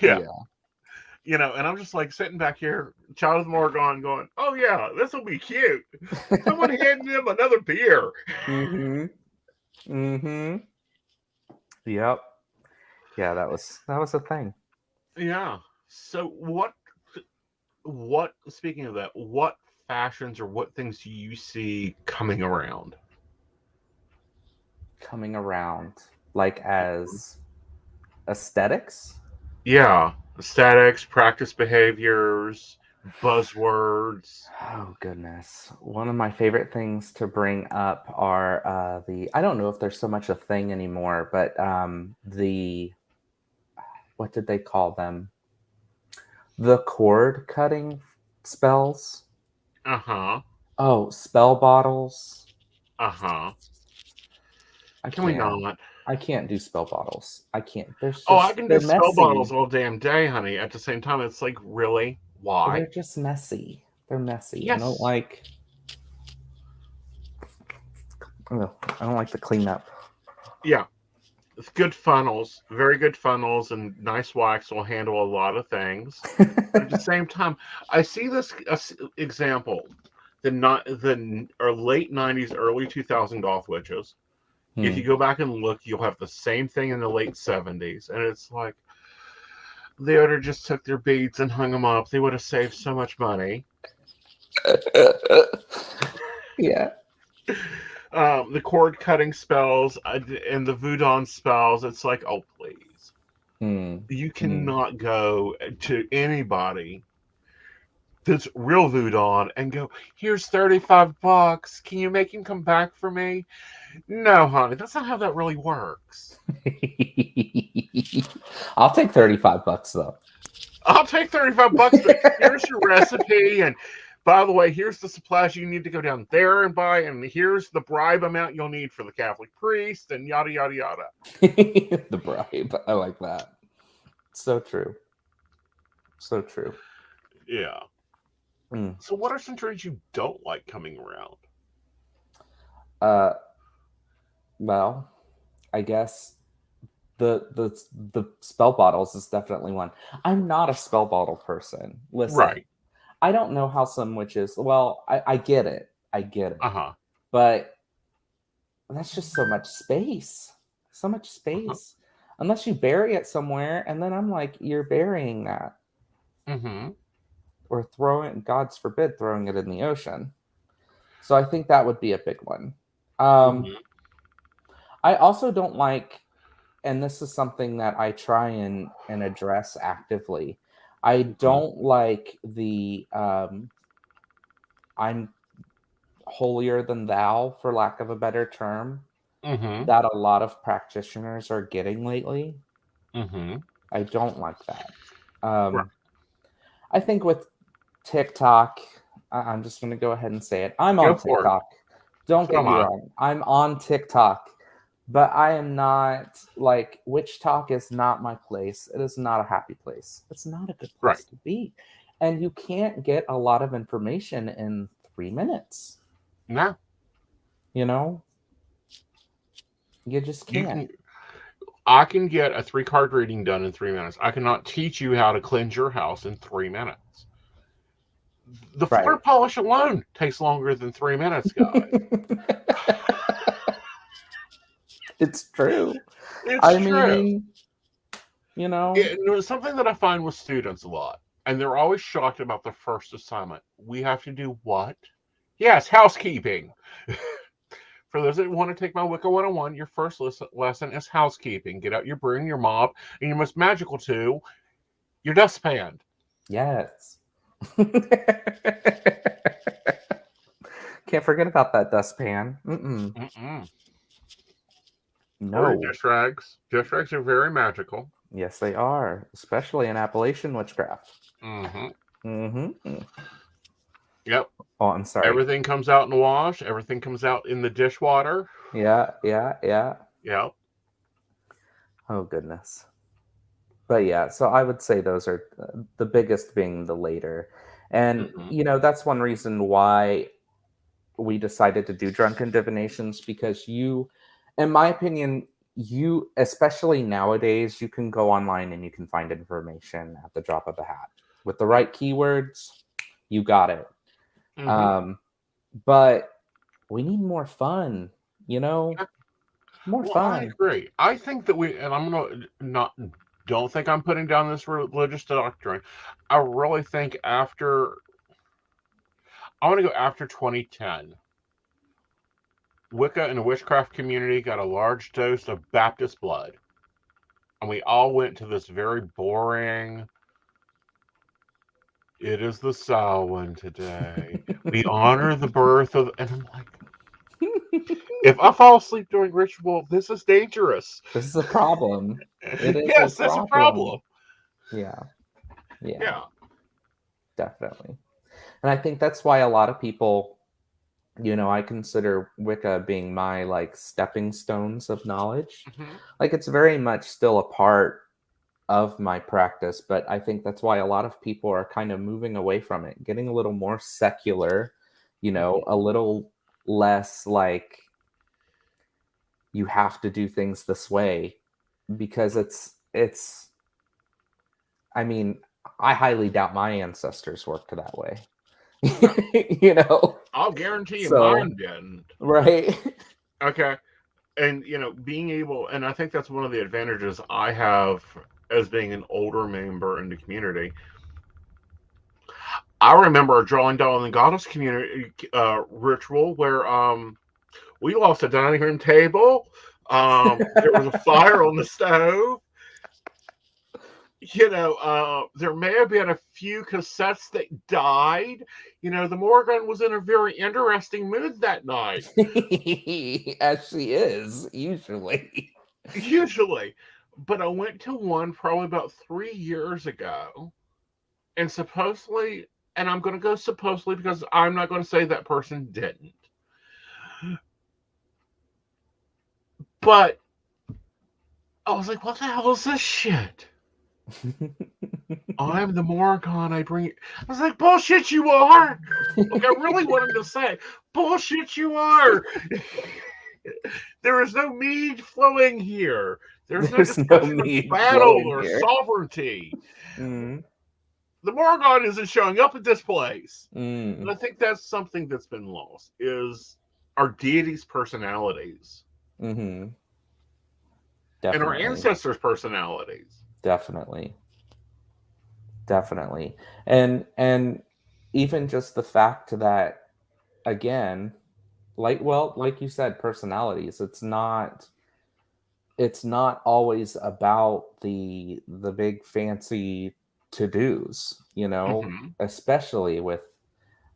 Yeah, Yeah. and I'm just like sitting back here, child of Morgon, going, "Oh yeah, this will be cute." Someone hand them another beer. Mm-hmm. Mm-hmm. Yep. Yeah, that was a thing. Yeah. So what speaking of that, what fashions or what things do you see coming around? Coming around like as aesthetics. Yeah, aesthetics, practice behaviors, buzzwords. Oh goodness. One of my favorite things to bring up are I don't know if there's so much a thing anymore, but the what did they call them? The cord cutting spells. Uh-huh. Oh, spell bottles. Uh-huh. I Can we can't. not? I can't do spell bottles. I can't. Oh, I can do They're spell bottles messy. all damn day, honey. At the same time, it's like, really? They're Why? just messy. They're messy. I don't Yes. like ugh, I don't like the cleanup. Yeah. It's good funnels, very good funnels, and nice wax will handle a lot of things. But at the same time, I see this example, the or late '90s, early 2000 golf witches. If Hmm. you go back and look, you'll have the same thing in the late '70s, and it's like they would have just took their beads and hung them up. They would have saved so much money. Yeah. The cord cutting spells and the voodoo spells. It's like, oh please, Hmm. you Hmm. cannot go to anybody that's real voodoo and go, here's $35. Can you make him come back for me? No, honey, that's not how that really works. I'll take $35 though. I'll take 35 bucks, but here's your recipe. And by the way, here's the supplies you need to go down there and buy. And here's the bribe amount you'll need for the Catholic priest and yada, yada, yada. The bribe. I like that. So true. So true. Yeah. Mm. So what are some trades you don't like coming around? Well, I guess the spell bottles is definitely one. I'm not a spell bottle person. Listen, Right. I don't know how some witches. Well, I get it. I get it. Uh-huh. But that's just so much space. So much space. Unless you bury it somewhere, and then I'm like, you're burying that. Mm-hmm. Or throwing, God's forbid, throwing it in the ocean. So I think that would be a big one. I also don't like, and this is something that I try and address actively. I don't like the I'm holier than thou, for lack of a better term, that a lot of practitioners are getting lately. I don't like that. Right. I think with TikTok, I'm just going to go ahead and say it. I'm Go on for it. TikTok. Don't So get am me I. wrong. I'm on TikTok, but I am not like Witch Talk is not my place. It is not a happy place. It's not a good place to be. And you can't get a lot of information in 3 minutes. No. You know? You just You can't. I can get a 3-card reading done in 3 minutes. I cannot teach you how to cleanse your house in 3 minutes. The floor polish alone takes longer than 3 minutes, guys. It's true. It's true. Mean, you know, it's something that I find with students a lot, and they're always shocked about the first assignment. We have to do what? Yes, housekeeping. For those that want to take my Wicca 101, your first lesson is housekeeping. Get out your broom, your mop, and your most magical tool, your dustpan. Yes. Can't forget about that dustpan. No. Or dish rags. Dish rags are very magical. Yes, they are, especially in Appalachian witchcraft. Yep. Oh, I'm sorry. Everything comes out in the wash. Everything comes out in the dishwater. Yeah. Yep. Oh, goodness. But yeah, so I would say those are the biggest being the later. And, you know, that's one reason why we decided to do drunken divinations, because you, in my opinion, you, especially nowadays, you can go online and you can find information at the drop of a hat. With the right keywords, you got it. But we need more fun, you know? More fun. I agree. I think that and I'm going to don't think I'm putting down this religious doctrine. I really think I want to go after 2010. Wicca and the witchcraft community got a large dose of Baptist blood. And we all went to this very boring, it is the Samhain today. We honor the birth of, and I'm like, if I fall asleep during ritual, this is dangerous. This is a problem. Yes, that's a problem. Yeah. Definitely. And I think that's why a lot of people, you know, I consider Wicca being my like stepping stones of knowledge. Like it's very much still a part of my practice, but I think that's why a lot of people are kind of moving away from it, getting a little more secular, you know, a little less like you have to do things this way, because it's I mean, I highly doubt my ancestors worked that way. You know, I'll guarantee you mine didn't. Right. Okay. And you know, being able, and I think that's one of the advantages I have as being an older member in the community. I remember a drawing doll in the goddess community ritual where we lost a dining room table. There was a fire on the stove. You know, there may have been a few cassettes that died. You know, the Morgan was in a very interesting mood that night. As she is, usually. Usually. But I went to one probably about 3 years ago. And supposedly, and I'm going to go supposedly because I'm not going to say that person didn't. But I was like, what the hell is this shit? I'm the Morgon. I bring it. I was like, bullshit, you are. Like, I really wanted to say, bullshit, you are. There is no mead flowing here. There's no There's no discussion of mead battle flowing or here. sovereignty. Mm. The Morgon isn't showing up at this place. Mm. And I think that's something that's been lost, is our deities' personalities. Mm-hmm. And our Definitely. ancestors' personalities. Definitely. And even just the fact that, again, like you said, personalities, it's not always about the big fancy to-dos, Mm-hmm. especially with,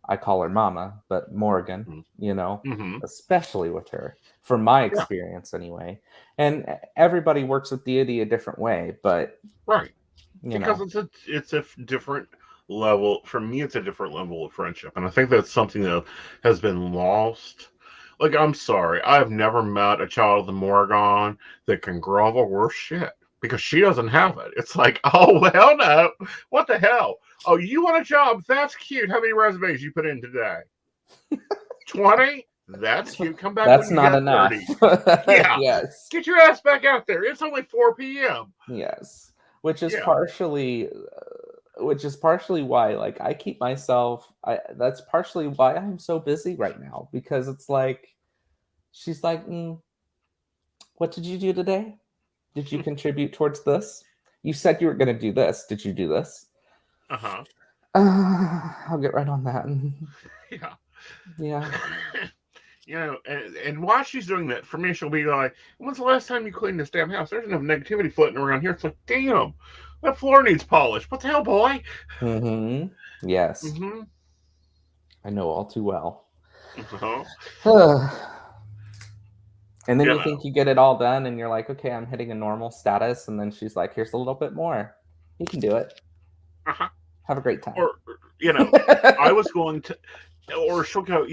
I call her Mama, but Morgan, Mm-hmm. especially with her, from my Yeah. experience anyway. And everybody works with deity a different way, but Right. you Because know, it's a different level. For me, it's a different level of friendship. And I think that's something that has been lost. Like, I'm sorry, I've never met a child of the Morgon that can grovel worth shit. Because she doesn't have it. It's like, oh, hell no. What the hell? Oh, you want a job? That's cute. How many resumes you put in today? 20? That's cute. Come back that's when you not get enough. 30. Yeah. Yes. Get your ass back out there. It's only 4 p.m. Yes. Which is Yeah. partially why, like, I keep myself, that's partially why I'm so busy right now, because it's like, she's like, what did you do today? Did you contribute towards this? You said you were going to do this. Did you do this? Uh-huh. I'll get right on that. Yeah. Yeah. And while she's doing that, for me, she'll be like, when's the last time you cleaned this damn house? There's enough negativity floating around here. It's like, damn, that floor needs polish. What the hell, boy? Mm-hmm. Yes. Mm-hmm. I know all too well. Uh-huh. And then you think you get it all done and you're like, okay, I'm hitting a normal status. And then she's like, here's a little bit more. You can do it. Uh-huh. Have a great time. Or, I was going to, or she'll go,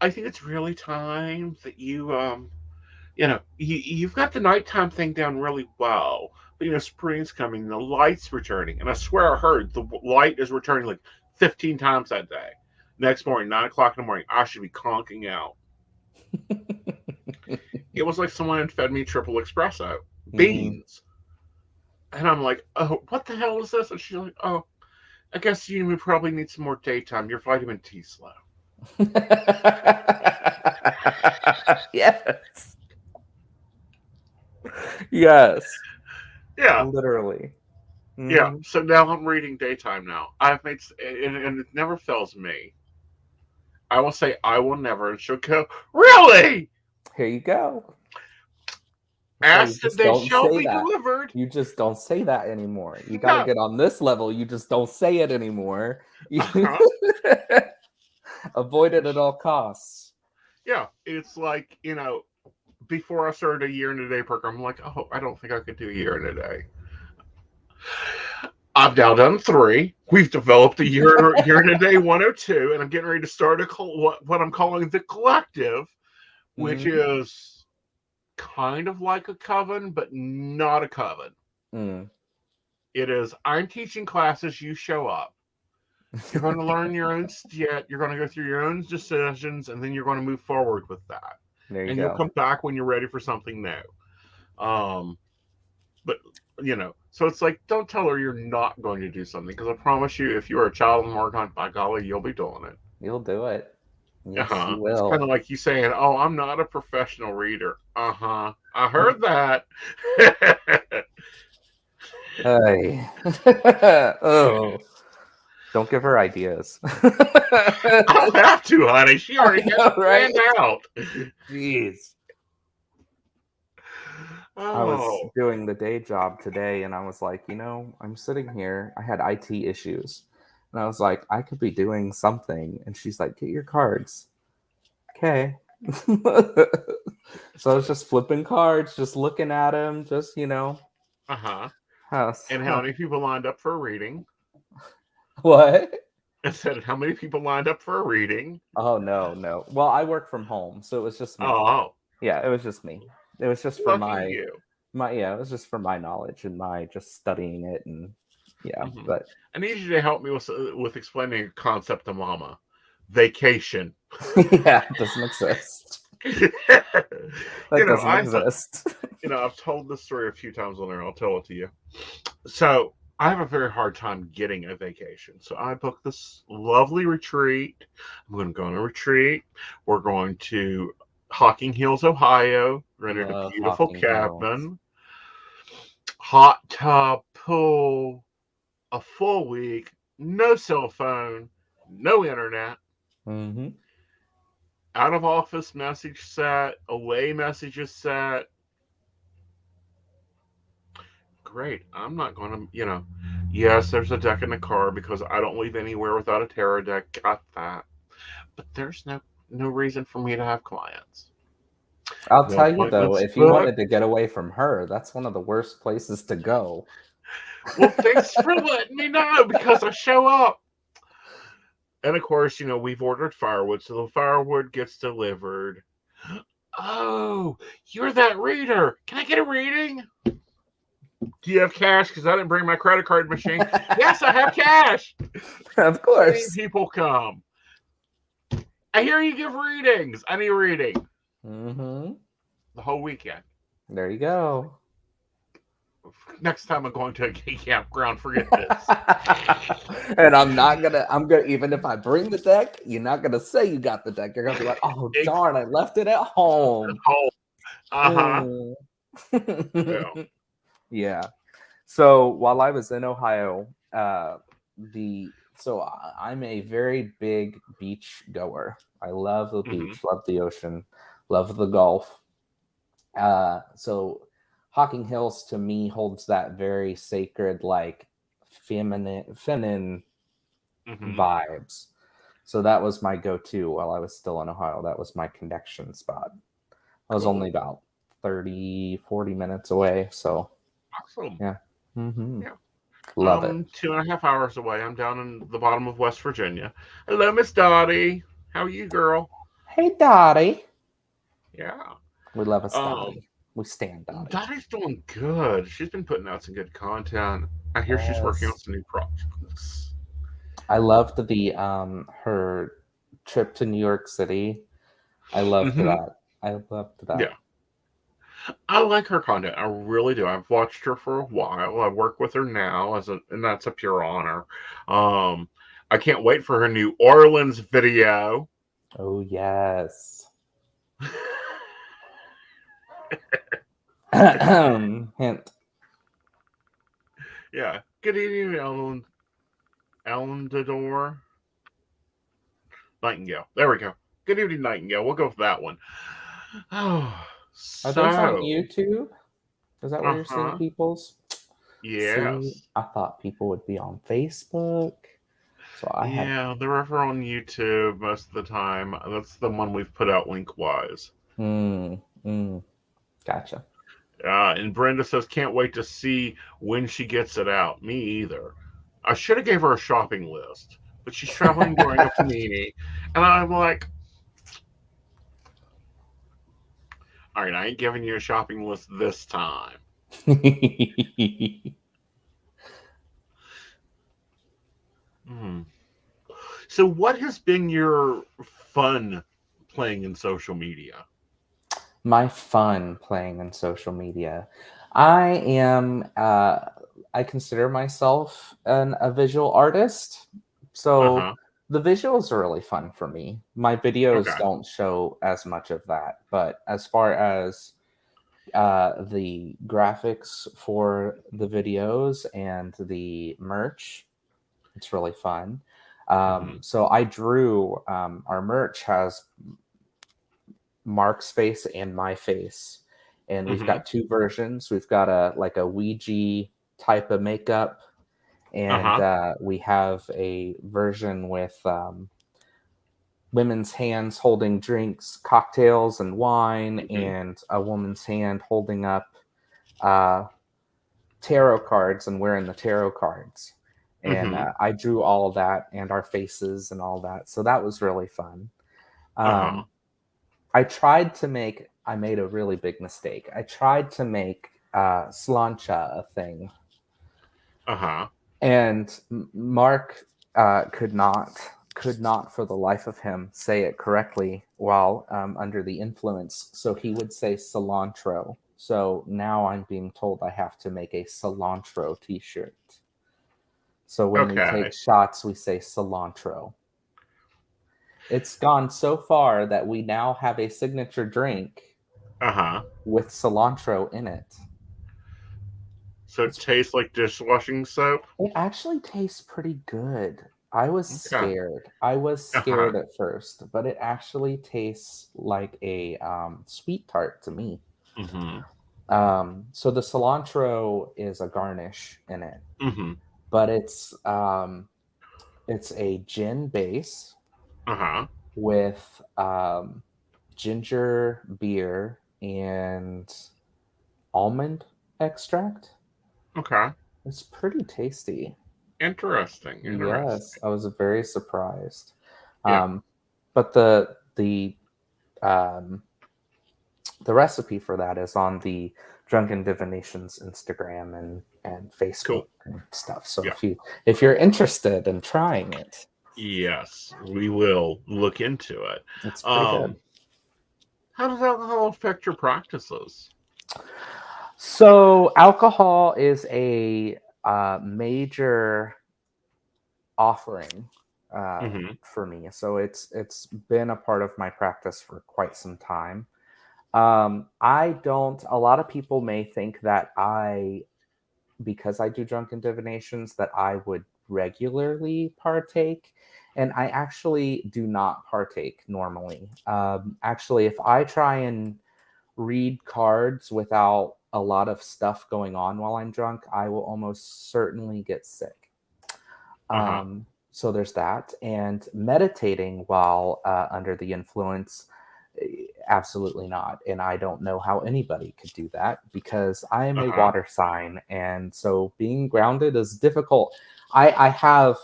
I think it's really time that you've got the nighttime thing down really well. But, spring's coming, the light's returning. And I swear I heard the light is returning like 15 times that day. Next morning, 9 o'clock in the morning, I should be conking out. It was like someone had fed me triple espresso beans. And I'm like, oh, what the hell is this? And she's like, oh, I guess you would probably need some more daytime. Your vitamin T's low. Yes. Yes. Yeah. Literally. Yeah. So now I'm reading daytime now. I've made, and it never fails me. I will say, I will never, and she'll go, really? Here you go. Asked that they shall be delivered. You just don't say that anymore. You got to get on this level. You just don't say it anymore. Avoid it at all costs. Yeah. It's like, before I started a year in a day program, I'm like, oh, I don't think I could do a year in a day. I've now done 3. We've developed a year in a day 102, and I'm getting ready to start what I'm calling the collective, which is kind of like a coven, but not a coven. It is, I'm teaching classes, you show up. You're going to learn your own you're going to go through your own decisions, and then you're going to move forward with that. There you and go. You'll come back when you're ready for something new. But so it's like, don't tell her you're not going to do something, because I promise you, if you're a child of Morgon, by golly, you'll be doing it. You'll do it. Yes, you will. It's kind of like you saying, oh, I'm not a professional reader. I heard that. Hey. Oh, don't give her ideas. I don't have to, honey. She already has it planned out. Jeez. Oh. I was doing the day job today, and I was like, I'm sitting here. I had IT issues. And I was like, I could be doing something. And she's like, get your cards. Okay. So I was just flipping cards, just looking at them, just, And how many people lined up for a reading? What? I said, how many people lined up for a reading? Oh no. Well, I work from home, so it was just me. Oh, Yeah, it was just me. It was just for lucky you. it was just for my knowledge and my just studying it, and yeah. Mhm. But I need you to help me with explaining a concept to Mama. Vacation. yeah, it doesn't exist. That doesn't exist. I've told this story a few times on there. I'll tell it to you. So I have a very hard time getting a vacation. So I booked this lovely retreat. I'm going to go on a retreat. We're going to Hocking Hills, Ohio. Rented a Love beautiful Hocking Hills. cabin, hot tub, pool, a full week, no cell phone, no internet, Mm-hmm. out of office message set, away messages set. Great. I'm not going to, yes, there's a deck in the car because I don't leave anywhere without a tarot deck. Got that. But there's no reason for me to have clients. I'll No tell you though, appointments if you booked. wanted to get away from her, that's one of the worst places to go. Well, thanks for letting me know because I show up. And of course, we've ordered firewood, so the firewood gets delivered. Oh, you're that reader. Can I get a reading? Do you have cash? Because I didn't bring my credit card machine. Yes, I have cash. Of course. People come. I hear you give readings. I need a reading. Mm-hmm. The whole weekend. There you go. Next time I'm going to a gay campground, forget this. And I'm gonna, even if I bring the deck, you're not gonna say you got the deck. You're gonna be like, oh darn, I left it at home. Uh-huh. Yeah. Yeah. So while I was in Ohio, I'm a very big beach goer. I love the beach, love the ocean, love the Gulf. So Hocking Hills to me holds that very sacred, like feminine vibes. So that was my go-to while I was still in Ohio. That was my connection spot. I was only about 30, 40 minutes away. So awesome. Yeah. Mm-hmm. Yeah. Love it. 2.5 hours away. I'm down in the bottom of West Virginia. Hello, Miss Dottie. How are you, girl? Hey, Dottie. Yeah. We love us, Dottie. We stand Dottie. Dottie's doing good. She's been putting out some good content. I hear she's working on some new projects. I loved her trip to New York City. I loved that. I loved that. Yeah. I like her content. I really do. I've watched her for a while. I work with her now and that's a pure honor. I can't wait for her New Orleans video. Oh yes. Hint. Yeah. Good evening, Ellen Dador. Nightingale. There we go. Good evening, Nightingale. We'll go with that one. Oh, Are those on YouTube? Is that where you're seeing people's? Yes. See, I thought people would be on Facebook. So they're ever on YouTube most of the time. That's the one we've put out link-wise. Gotcha. And Brenda says, can't wait to see when she gets it out. Me either. I should have gave her a shopping list, but she's traveling during a panini. And I'm like, all right, I ain't giving you a shopping list this time. So what has been your fun playing in social media? My fun playing in social media. I consider myself a visual artist. So the visuals are really fun for me. My videos don't show as much of that. But as far as the graphics for the videos and the merch, it's really fun. So I drew, our merch has Mark's face and my face, and we've got two versions. We've got a Ouija type of makeup, and we have a version with women's hands holding drinks, cocktails, and wine, and a woman's hand holding up tarot cards and wearing the tarot cards. and I drew all of that and our faces and all that. So that was really fun. I made a really big mistake. I tried to make slancha a thing. And Mark could not for the life of him say it correctly while under the influence. So he would say cilantro. So now I'm being told I have to make a cilantro t-shirt. So when we take shots, we say cilantro. It's gone so far that we now have a signature drink with cilantro in it. So it tastes like dishwashing soap? It actually tastes pretty good. I was scared. I was scared at first, but it actually tastes like a sweet tart to me. So the cilantro is a garnish in it, but it's a gin base with ginger beer and almond extract. It's pretty tasty. Interesting. Yes, I was very surprised. But the recipe for that is on the Drunken Divinations Instagram and Facebook and stuff. So if you're interested in trying it, yes, we will look into it. It's pretty good. How does alcohol affect your practices? So alcohol is a major offering for me. So it's been a part of my practice for quite some time. A lot of people may think that because I do Drunken Divinations, that I would regularly partake. And I actually do not partake normally. Actually, if I try and read cards without a lot of stuff going on while I'm drunk, I will almost certainly get sick. So there's that. And meditating while under the influence, absolutely not. And I don't know how anybody could do that because I am a water sign. And so being grounded is difficult. I have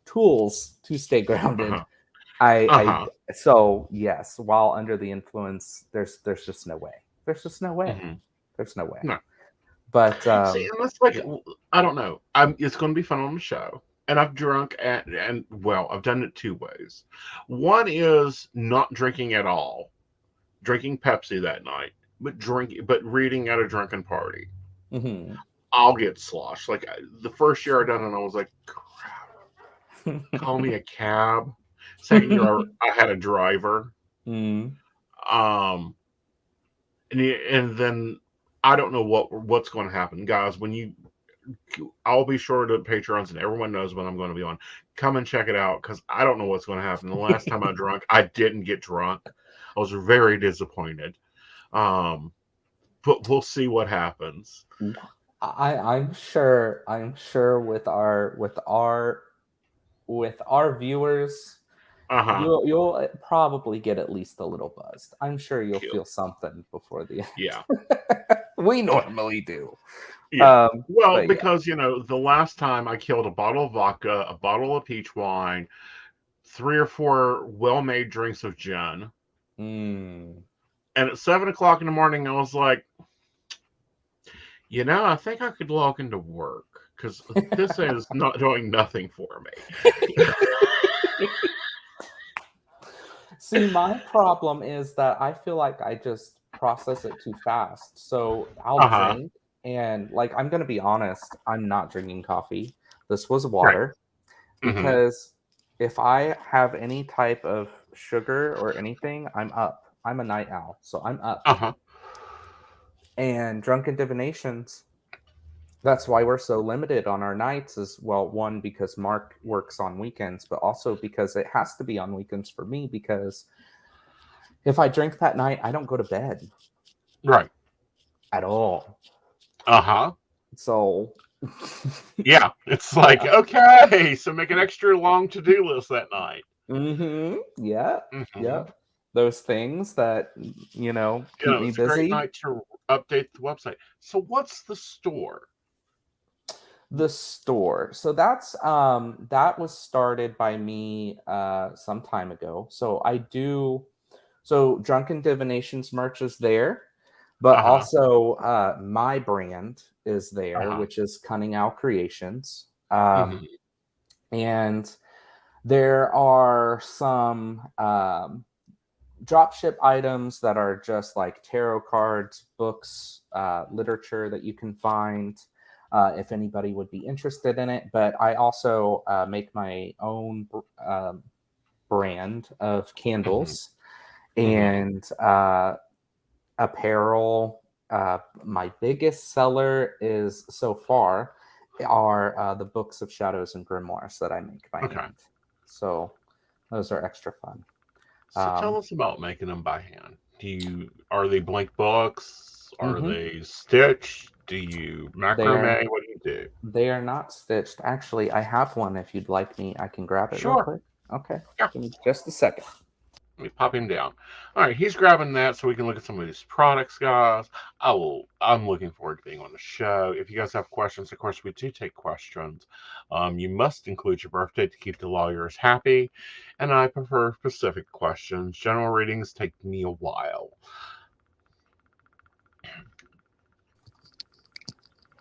tools to stay grounded. So yes, while under the influence, there's just no way. There's just no way. There's no way. No. But see, and that's like I don't know. It's going to be fun on the show, and I've drunk and I've done it two ways. One is not drinking at all, drinking Pepsi that night, but reading at a drunken party. I'll get sloshed. Like the first year I done it, I was like, crap. Call me a cab. Second year I had a driver. And then I don't know what's going to happen, guys. I'll be sure to Patreons and everyone knows when I'm going to be on. Come and check it out because I don't know what's going to happen. The last time I drank, I didn't get drunk. I was very disappointed. But we'll see what happens. I'm sure with our viewers, you'll probably get at least a little buzzed. I'm sure you'll feel something before the end. Yeah. We normally do. Yeah. Because the last time I killed a bottle of vodka, a bottle of peach wine, 3 or 4 well-made drinks of gin. And at 7:00 in the morning, I was like, I think I could log into work because this is not doing nothing for me. See, my problem is that I feel like I just process it too fast. So I'll drink and I'm going to be honest, I'm not drinking coffee. This was water because if I have any type of sugar or anything, I'm up. I'm a night owl, so I'm up. And Drunken Divinations, that's why we're so limited on our nights as well. One, because Mark works on weekends, but also because it has to be on weekends for me because if I drink that night, I don't go to bed. Right. At all. So yeah, it's like, okay, so make an extra long to-do list that night. Yeah. Yeah. Those things that, keep me busy. A great night to update the website. So what's the store? The store. So that's that was started by me some time ago. So Drunken Divinations merch is there, but Uh-huh. also my brand is there, Uh-huh. which is Cunning Owl Creations. Mhm. And there are some dropship items that are just like tarot cards, books, literature that you can find if anybody would be interested in it. But I also make my own brand of Mhm. candles Mhm. and apparel. My biggest seller is so far are the books of shadows and grimoires that I make by Okay. hand. So those are extra fun. So tell us about making them by hand. Are they blank books? Are Mhm. they stitched? Do you They're macrame? What do you do? They are not stitched. Actually, I have one if you'd like me. I can grab it real Sure. quick. Okay. Yeah. Give me just a second. Let me pop him down. All right, he's grabbing that so we can look at some of these products, guys. I'm looking forward to being on the show. If you guys have questions, of course, we do take questions. You must include your birthday to keep the lawyers happy, and I prefer specific questions. General readings take me a while.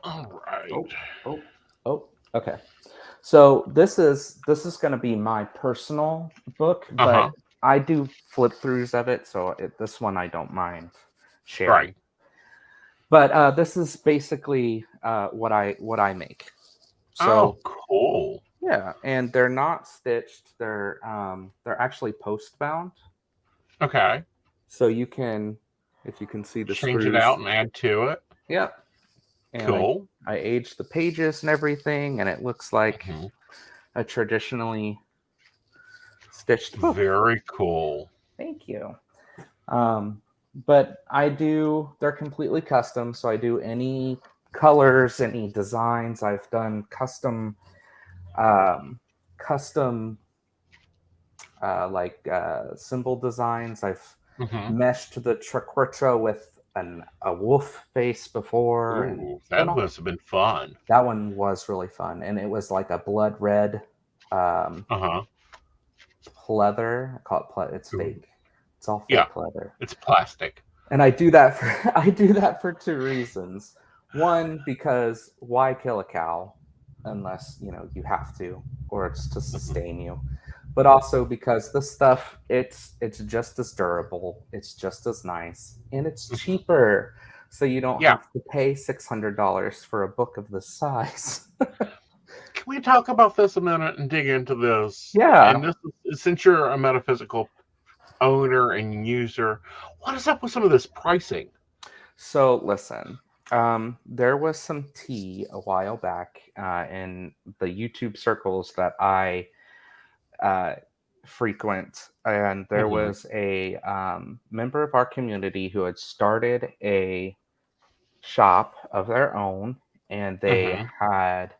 All right. Oh, oh, oh. Okay. So this is going to be my personal book, Uh but huh. I do flip throughs of it, so this one I don't mind Right. sharing. But this is basically what I make. Oh, So cool. yeah, and they're not stitched. They're actually post bound. Okay. So you can, if you can see the Change it out screws. and add to it. Yep. And Cool. I aged the pages and everything, and it looks like Hmm. a traditionally stitched book. Very cool. Thank you. Um, but they're completely custom, so I do any colors, any designs. I've done um, custom symbol designs. I've Hmm. meshed the triquetra with a wolf face before, and Ooh, done that all. must have been fun. That one was really fun, and it was like a blood red um, Uh huh. pleather. I call it it's Ooh. fake. It's all Yeah, fake leather. it's plastic. And I do that for I do that for two reasons. One, because why kill a cow unless you have to, or it's to Hmm. sustain you. But also because this stuff, it's just as durable, it's just as nice, and it's Hmm. cheaper. So you don't Yeah. have to pay $600 for a book of this size. Can we talk about this a minute and dig into this? And Yeah. this is, since you're a metaphysical owner and user, what is up with some of this pricing? So listen, there was some tea a while back in the YouTube circles that I uh, frequent, and there Hmm. was a member of our community who had started a shop of their own, and they Hmm. had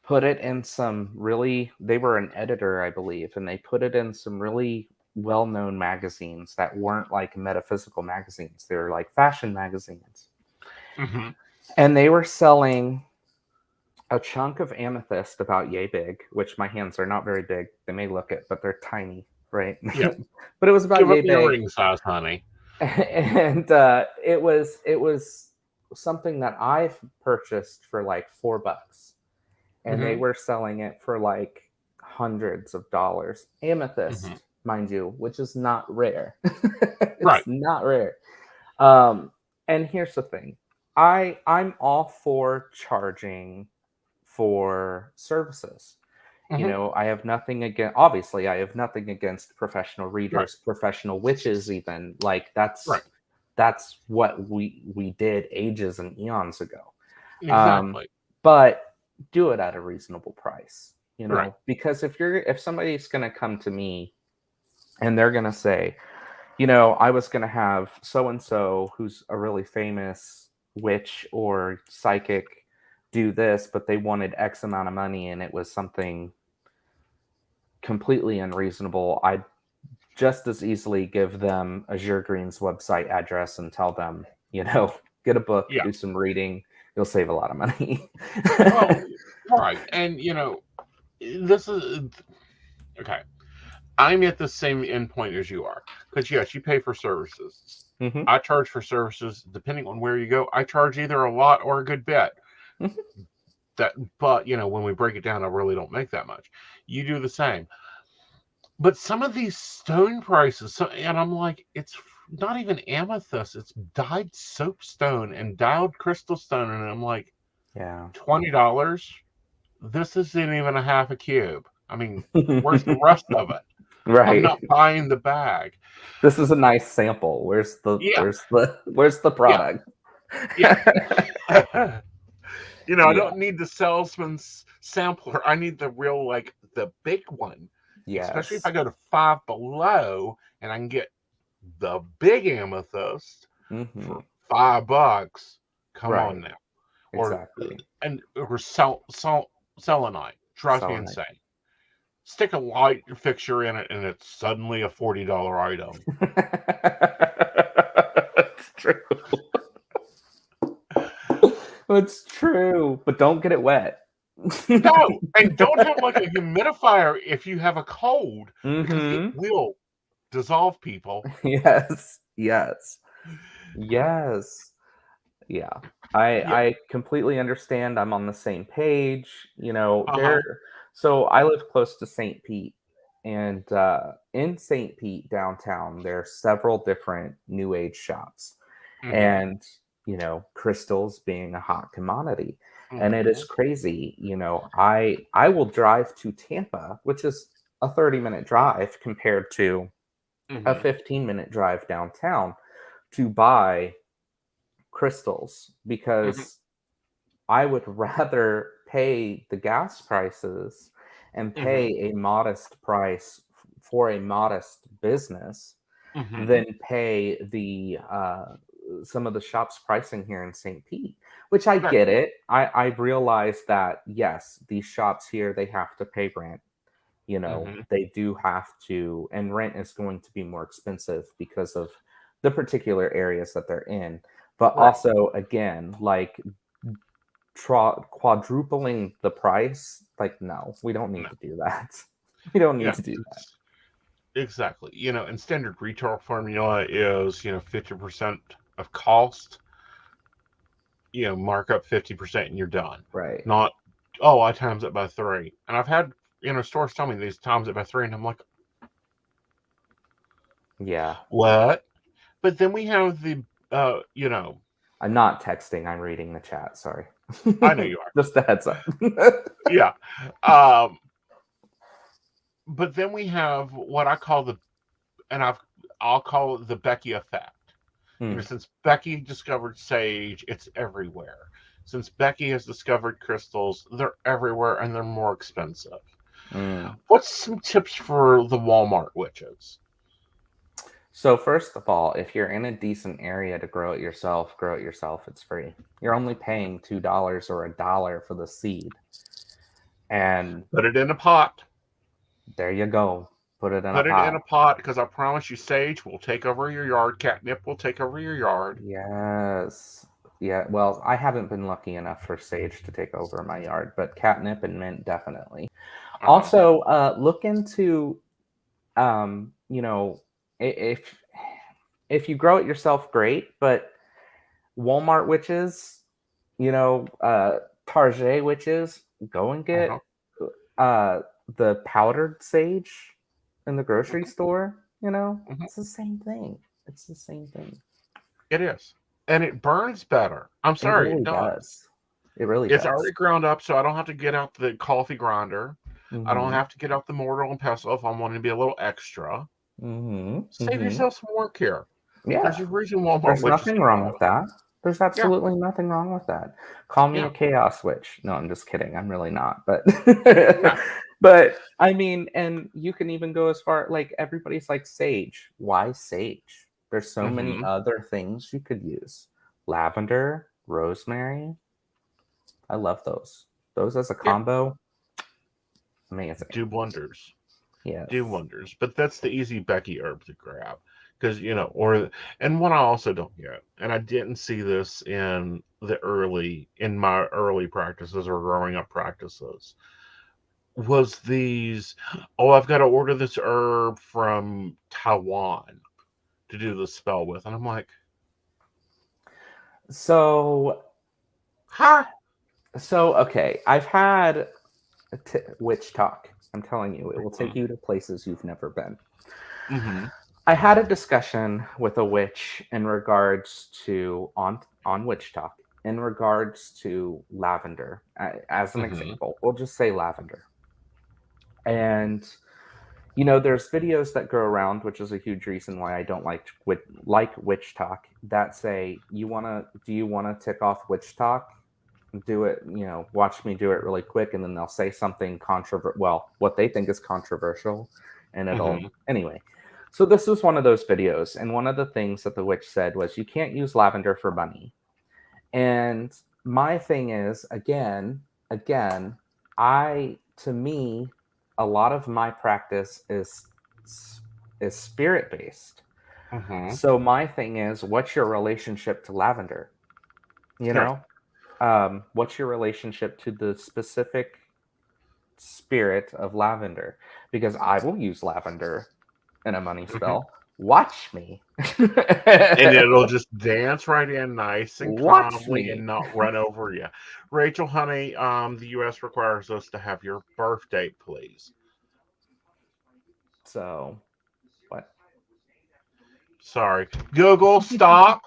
put it in some really. They were an editor, I believe, and they put it in some really well-known magazines that weren't like metaphysical magazines. They were like fashion magazines, Hmm. and they were selling a chunk of amethyst about yay big, which my hands are not very big. They may look it, but they're tiny, right? Yeah. But it was about Give up yay your big, ring size, honey. and it was something that I've purchased for like $4, and they Hmm. were selling it for like hundreds of dollars. Hmm. Amethyst, mind you, which is not rare. Right. It's not rare. Um, and here's the thing. I'm all for charging for services. Hmm. I have nothing against, obviously, I have nothing against professional Right. readers, professional witches, even. Like Right. that's what we did ages and eons ago. Um, Exactly. but do it at a reasonable price, Right. because if somebody's gonna come to me and they're gonna say, I was gonna have so and so who's a really famous witch or psychic do this, but they wanted X amount of money and it was something completely unreasonable. I'd just as easily give them Azure Green's website address and tell them, get a book, Yeah. do some reading, you'll save a lot of money. Well, right. And, this is okay. I'm at the same endpoint as you are. Because, yes, you pay for services. Mhm. I charge for services depending on where you go. I charge either a lot or a good bit. But, when we break it down, I really don't make that much. You do the same. But some of these stone prices, and I'm like, it's not even amethyst, it's dyed soapstone and dialed crystal stone. And I'm like, Yeah. $20? This isn't even a half a cube. I mean, where's the rest of it? I'm Right. not buying the bag. This is a nice sample. Where's the Yeah. where's the product? Yeah. I Yeah. don't need the salesman's sampler. I need the real, like, the big one. Especially if Yes. I go to Five Below and I can get the big amethyst Mhm. for $5. Come Right. on now. Exactly. Or selenite. Drives me Selenite. insane. Stick a light fixture in it and it's suddenly a $40 item. It's true. It's true, but don't get it wet. No, and don't have like a humidifier if you have a cold, because it Mhm. will dissolve people. Yes. Yes. Yes. Yeah. Yeah. I completely understand. I'm on the same page. Uh-huh. So I live close to St. Pete, and in St. Pete downtown, there are several different new age shops, Mhm. and crystals being a hot commodity, and it is crazy. I will drive to Tampa, which is a 30-minute drive compared to a 15-minute drive downtown, to buy crystals, because I would rather pay the gas prices and pay a modest price for a modest business than pay the some of the shops pricing here in St. Pete, which I Right. get it. I realize that, yes, these shops here, they have to pay rent. They do have to, and rent is going to be more expensive because of the particular areas that they're in. But Right. also, again, like quadrupling the price, like, no, we don't need No. to do that. We don't need Yeah. to do that. Exactly. And standard retail formula is, 50% of cost, mark up 50% and you're done. Right. Not, oh, I times it by 3. And I've had, stores tell me these times it by 3, and I'm like, Yeah. what? But then we have the, I'm not texting, I'm reading the chat. Sorry. I know you are. Just a heads up. Yeah. But then we have what I call I'll call it the Becky effect. Since Becky discovered sage, it's everywhere. Since Becky has discovered crystals, they're everywhere and they're more expensive. What's some tips for the Walmart witches? So first of all, if you're in a decent area to grow it yourself. It's free. You're only paying $2 or $1 for the seed. And Put it in a pot. there you go. Put it in Put a it pot. in a pot, because I promise you, sage will take over your yard. Catnip will take over your yard. Yes. Yeah. Well, I haven't been lucky enough for sage to take over my yard, but catnip and mint definitely. Also, look into, if you grow it yourself, great. But Walmart witches, Target witches, go and get the powdered sage in the grocery store. It's the same thing. It's the same thing. It is. And it burns better. I'm sorry, It really does. It really It's does. already ground up, so I don't have to get out the coffee grinder. I don't Mhm. have to get out the mortar and pestle if I'm wanting to be a little extra. Mhm. Save Mhm. yourself some work here. Yeah. There's a reason Walmart There's witches nothing do wrong that. with that. There's absolutely nothing wrong with that. Call me Yeah. a chaos witch. No, I'm just kidding. I'm really not. But Yeah. but I mean, and you can even go as far, like, everybody's like, sage. Why sage? There's so many other things you could use. Lavender, rosemary. I love those. Those as a combo, amazing. Do wonders. Yes. Do wonders. But that's the easy Becky herb to grab. because and what I also don't get, and I didn't see this in my early practices or growing up practices, was these, oh, I've got to order this herb from Taiwan to do the spell with, and I'm like, So, huh? okay, I've had witch talk. I'm telling you, it will take you to places you've never been. Mm-hmm. I had a discussion with a witch in regards to on witch talk in regards to lavender. As an example, we'll just say lavender. And there's videos that go around, which is a huge reason why I don't like witch talk, that say, do you want to tick off witch talk? Do it, watch me do it really quick, and then they'll say something what they think is controversial, and anyway. So this was one of those videos, and one of the things that the witch said was, you can't use lavender for money. And my thing is, again, to me, a lot of my practice is spirit based. So my thing is, what's your relationship to lavender? What's your relationship to the specific spirit of lavender? Because I will use lavender in a money spell. Watch me. And it'll just dance right in nice and calmly and not run over you. Rachel, honey, the U.S. requires us to have your birth date, please. So, what? Sorry. Google, stop.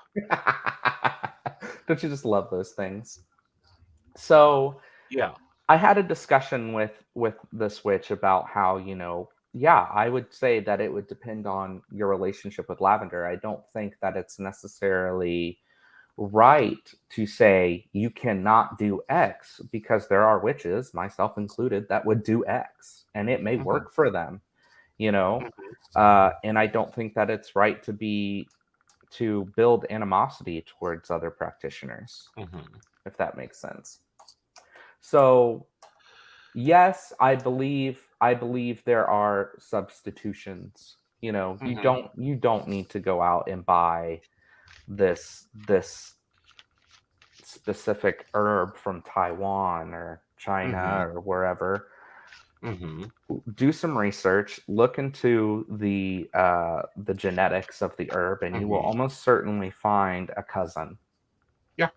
Don't you just love those things? So, yeah. I had a discussion with this witch about how, I would say that it would depend on your relationship with lavender. I don't think that it's necessarily right to say you cannot do X, because there are witches, myself included, that would do X, and it may work for them, and I don't think that it's right to build animosity towards other practitioners, if that makes sense. So, yes, I believe there are substitutions. You don't need to go out and buy this specific herb from Taiwan or China or wherever. Do some research, look into the genetics of the herb, and you will almost certainly find a cousin. Yeah.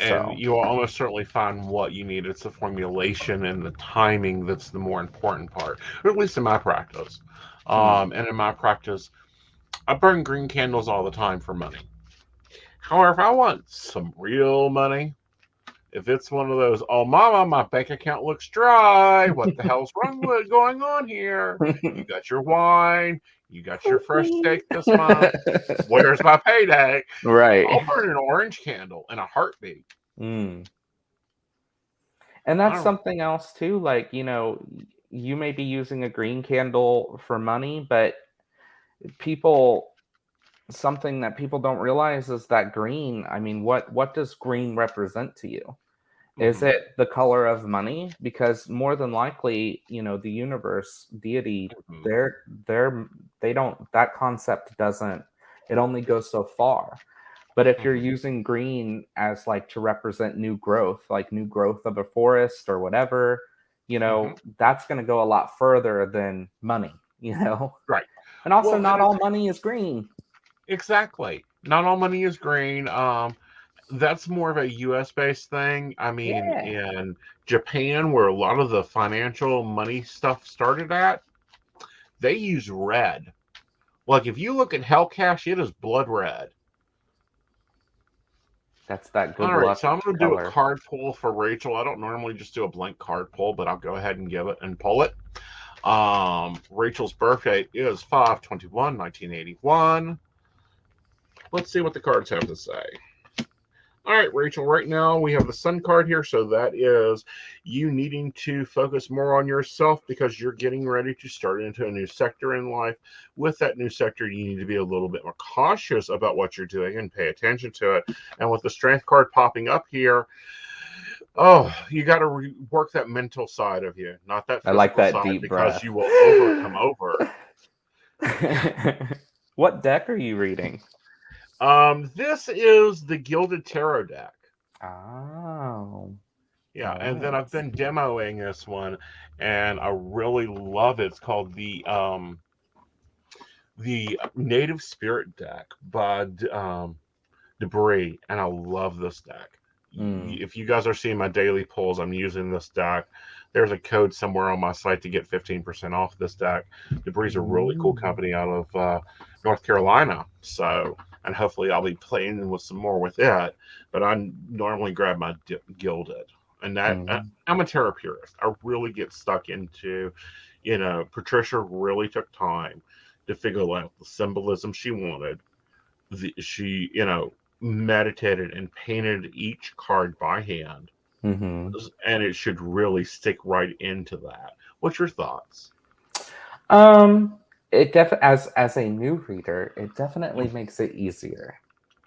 So. And you will almost certainly find what you need. It's the formulation and the timing that's the more important part, or at least in my practice. And in my practice, I burn green candles all the time for money. However, if I want some real money, if it's one of those, oh, mama, my bank account looks dry. What the hell's going on here? You got your wine. You got your fresh steak this month. Where's my payday? Right. I'll burn an orange candle in a heartbeat. And that's something else too. Like, you may be using a green candle for money, but something that people don't realize is that green, I mean, what does green represent to you? Is it the color of money? Because more than likely, the universe, deity, they don't, that concept doesn't, it only goes so far. But if you're using green as to represent new growth, like new growth of a forest or whatever, that's going to go a lot further than money, Right. And also, not all money is green. Exactly. Not all money is green. That's more of a U.S. based thing. I mean, in Japan, where a lot of the financial money stuff started at, they use red. Like, if you look at Hell Cash, it is blood red. That's that good luck. All right, luck so I'm going to do color. a card pull for Rachel. I don't normally just do a blank card pull, but I'll go ahead and give it and pull it. Rachel's birthday is 5/21/1981. Let's see what the cards have to say. All right, Rachel, right now we have the Sun card here, so that is you needing to focus more on yourself because you're getting ready to start into a new sector in life. With that new sector, you need to be a little bit more cautious about what you're doing and pay attention to it. And with the Strength card popping up here, you got to work that mental side of you, not that physical I like that side, deep because breath. you will overcome over. What deck are you reading? This is the Gilded Tarot deck. Oh. Yeah, and then I've been demoing this one, and I really love it. It's called the Native Spirit deck by Debris, and I love this deck. If you guys are seeing my daily polls, I'm using this deck. There's a code somewhere on my site to get 15% off this deck. Debris is a really cool company out of North Carolina, so and hopefully I'll be playing with some more with it. But I normally grab my Gilded, and that I'm a tarot purist. I really get stuck into, Patricia really took time to figure out the symbolism she wanted. She meditated and painted each card by hand, and it should really stick right into that. What's your thoughts? It as a new reader, it definitely makes it easier.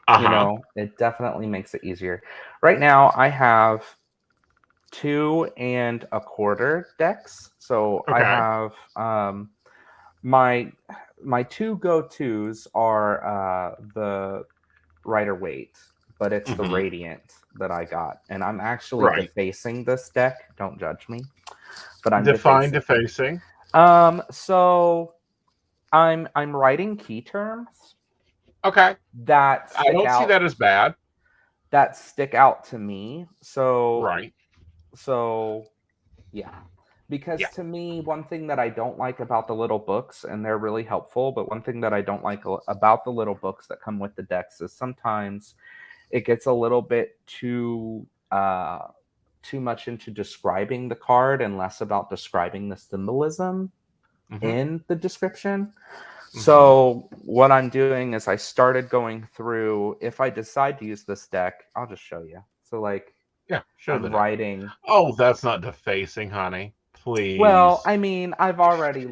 It definitely makes it easier. Right now, I have 2 1/4 decks. So I have my 2 go-tos are the Rider-Waite, but it's the Radiant that I got, and I'm actually defacing this deck. Don't judge me, but I'm defacing. So I'm writing key terms. Okay. That I don't see that as bad. That stick out to me. So So yeah. Because to me, one thing that I don't like about the little books, and they're really helpful, but one thing that I don't like about the little books that come with the decks is sometimes it gets a little bit too much into describing the card and less about describing the symbolism in the description. So what I'm doing is I started going through, if I decide to use this deck, I'll just show you. So like, show I'm writing. Oh, that's not defacing, honey. Please. Well, I mean, I've already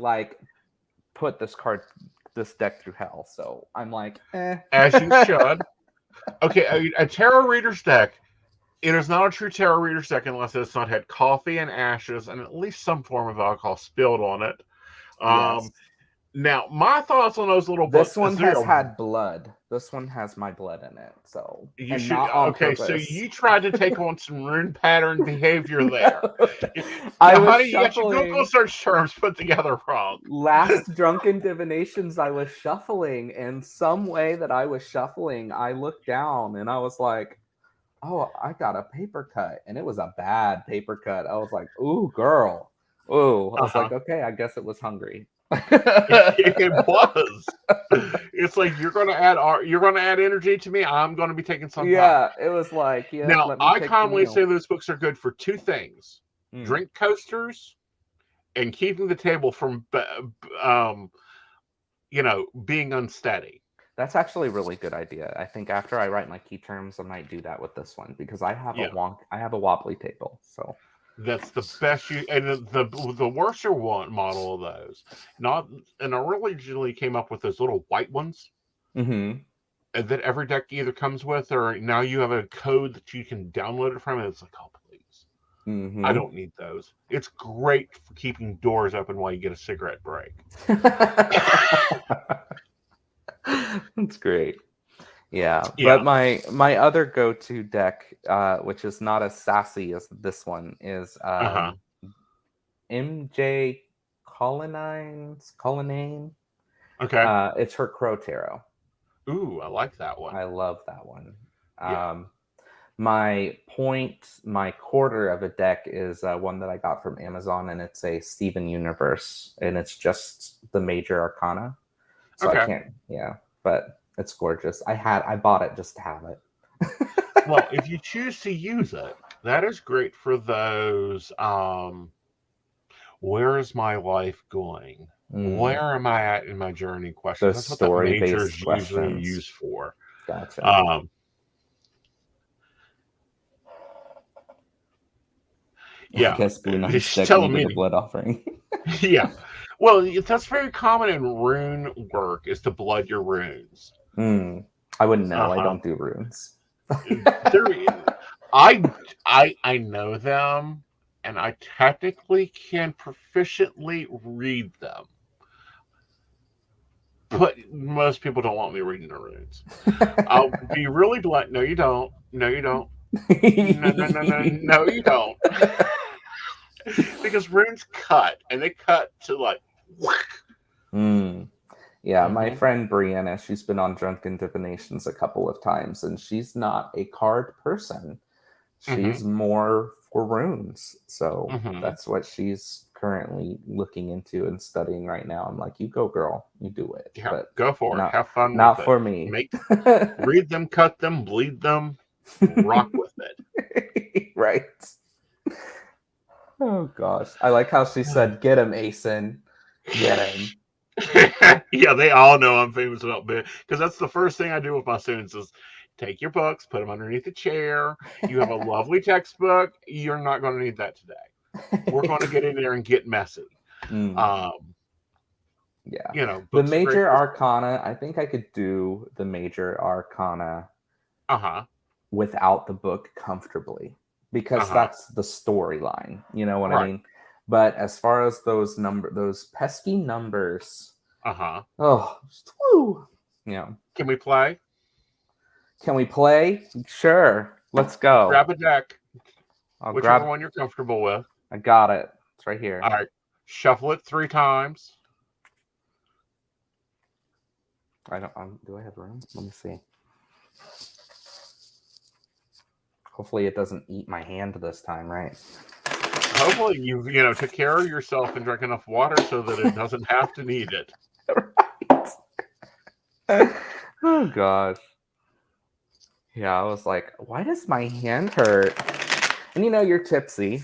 put this deck through hell, so I'm like, eh. As you should. Okay, a tarot reader's deck. It is not a true tarot reader's deck unless it's not had coffee and ashes and at least some form of alcohol spilled on it. Yes. Now, my thoughts on those little books. This one has had blood. This one has my blood in it. So you should. Okay, so you tried to take on some rune pattern behavior there. Honey, you got your Google search terms put together wrong. Last drunken divinations, I was shuffling, and some way that I was shuffling, I looked down and I was like, "Oh, I got a paper cut," and it was a bad paper cut. I was like, "Ooh, girl." Ooh, I was like, "Okay, I guess it was hungry." It was. It's like you're gonna add energy to me. I'm gonna be taking some. Yeah, it was like Now I commonly say those books are good for 2 things: drink coasters and keeping the table from being unsteady. That's actually a really good idea. I think after I write my key terms, I might do that with this one because I have I have a wobbly table. So that's the best and the worser one model of those. And I originally came up with those little white ones. And that every deck either comes with, or now you have a code that you can download it from, and it's like, oh please. I don't need those. It's great for keeping doors open while you get a cigarette break. That's great. Yeah. But my other go-to deck, which is not as sassy as this one, is MJ Cullinane. Okay. It's her Crow Tarot. Ooh, I like that one. I love that one. My quarter of a deck is one that I got from Amazon, and it's a Steven Universe, and it's just the major arcana. So I can't, but it's gorgeous. I bought it just to have it. Well, if you choose to use it, that is great for those. Where is my life going? Where am I at in my journey? Questions. Those That's what the majors questions. usually used for. Gotcha. Yeah. I guess BlueNightt's deck needed a blood offering. Yeah. Well, that's very common in rune work, is to blood your runes. I wouldn't know. I don't do runes. I know them, and I technically can proficiently read them. But most people don't want me reading the runes. I'll be really blunt. No, you don't. No, you don't. No, no, no, no, no, you don't. Because runes cut, and they cut to like. Mm. Yeah, my Mhm. friend Brianna, she's been on Drunken Divinations a couple of times, and she's not a card person. She's more for runes. So that's what she's currently looking into and studying right now. I'm like, you go, girl, you do it. Yeah, But go for it. not Have fun with not it. for me. Read them, cut them, bleed them, rock with it. Right. Oh gosh. I like how she said, get him, Aeson. Get him. Yeah, they all know I'm famous about bit because that's the first thing I do with my students is take your books, put them underneath the chair. You have a lovely textbook. You're not going to need that today. We're going to get in there and get messy. Yeah. The Books are great major for. arcana, I think I could do the major arcana without the book comfortably because that's the storyline. You know what I mean? But as far as those pesky numbers, woo, Can we play? Can we play? Sure, let's go. Grab a deck, whichever grab one you're comfortable with. I got it. It's right here. All right, shuffle it 3 times. Do I have room? Let me see. Hopefully it doesn't eat my hand this time, right? Hopefully you took care of yourself and drank enough water so that it doesn't have to need it. Right. Oh gosh. Yeah, I was like, why does my hand hurt? And you're tipsy.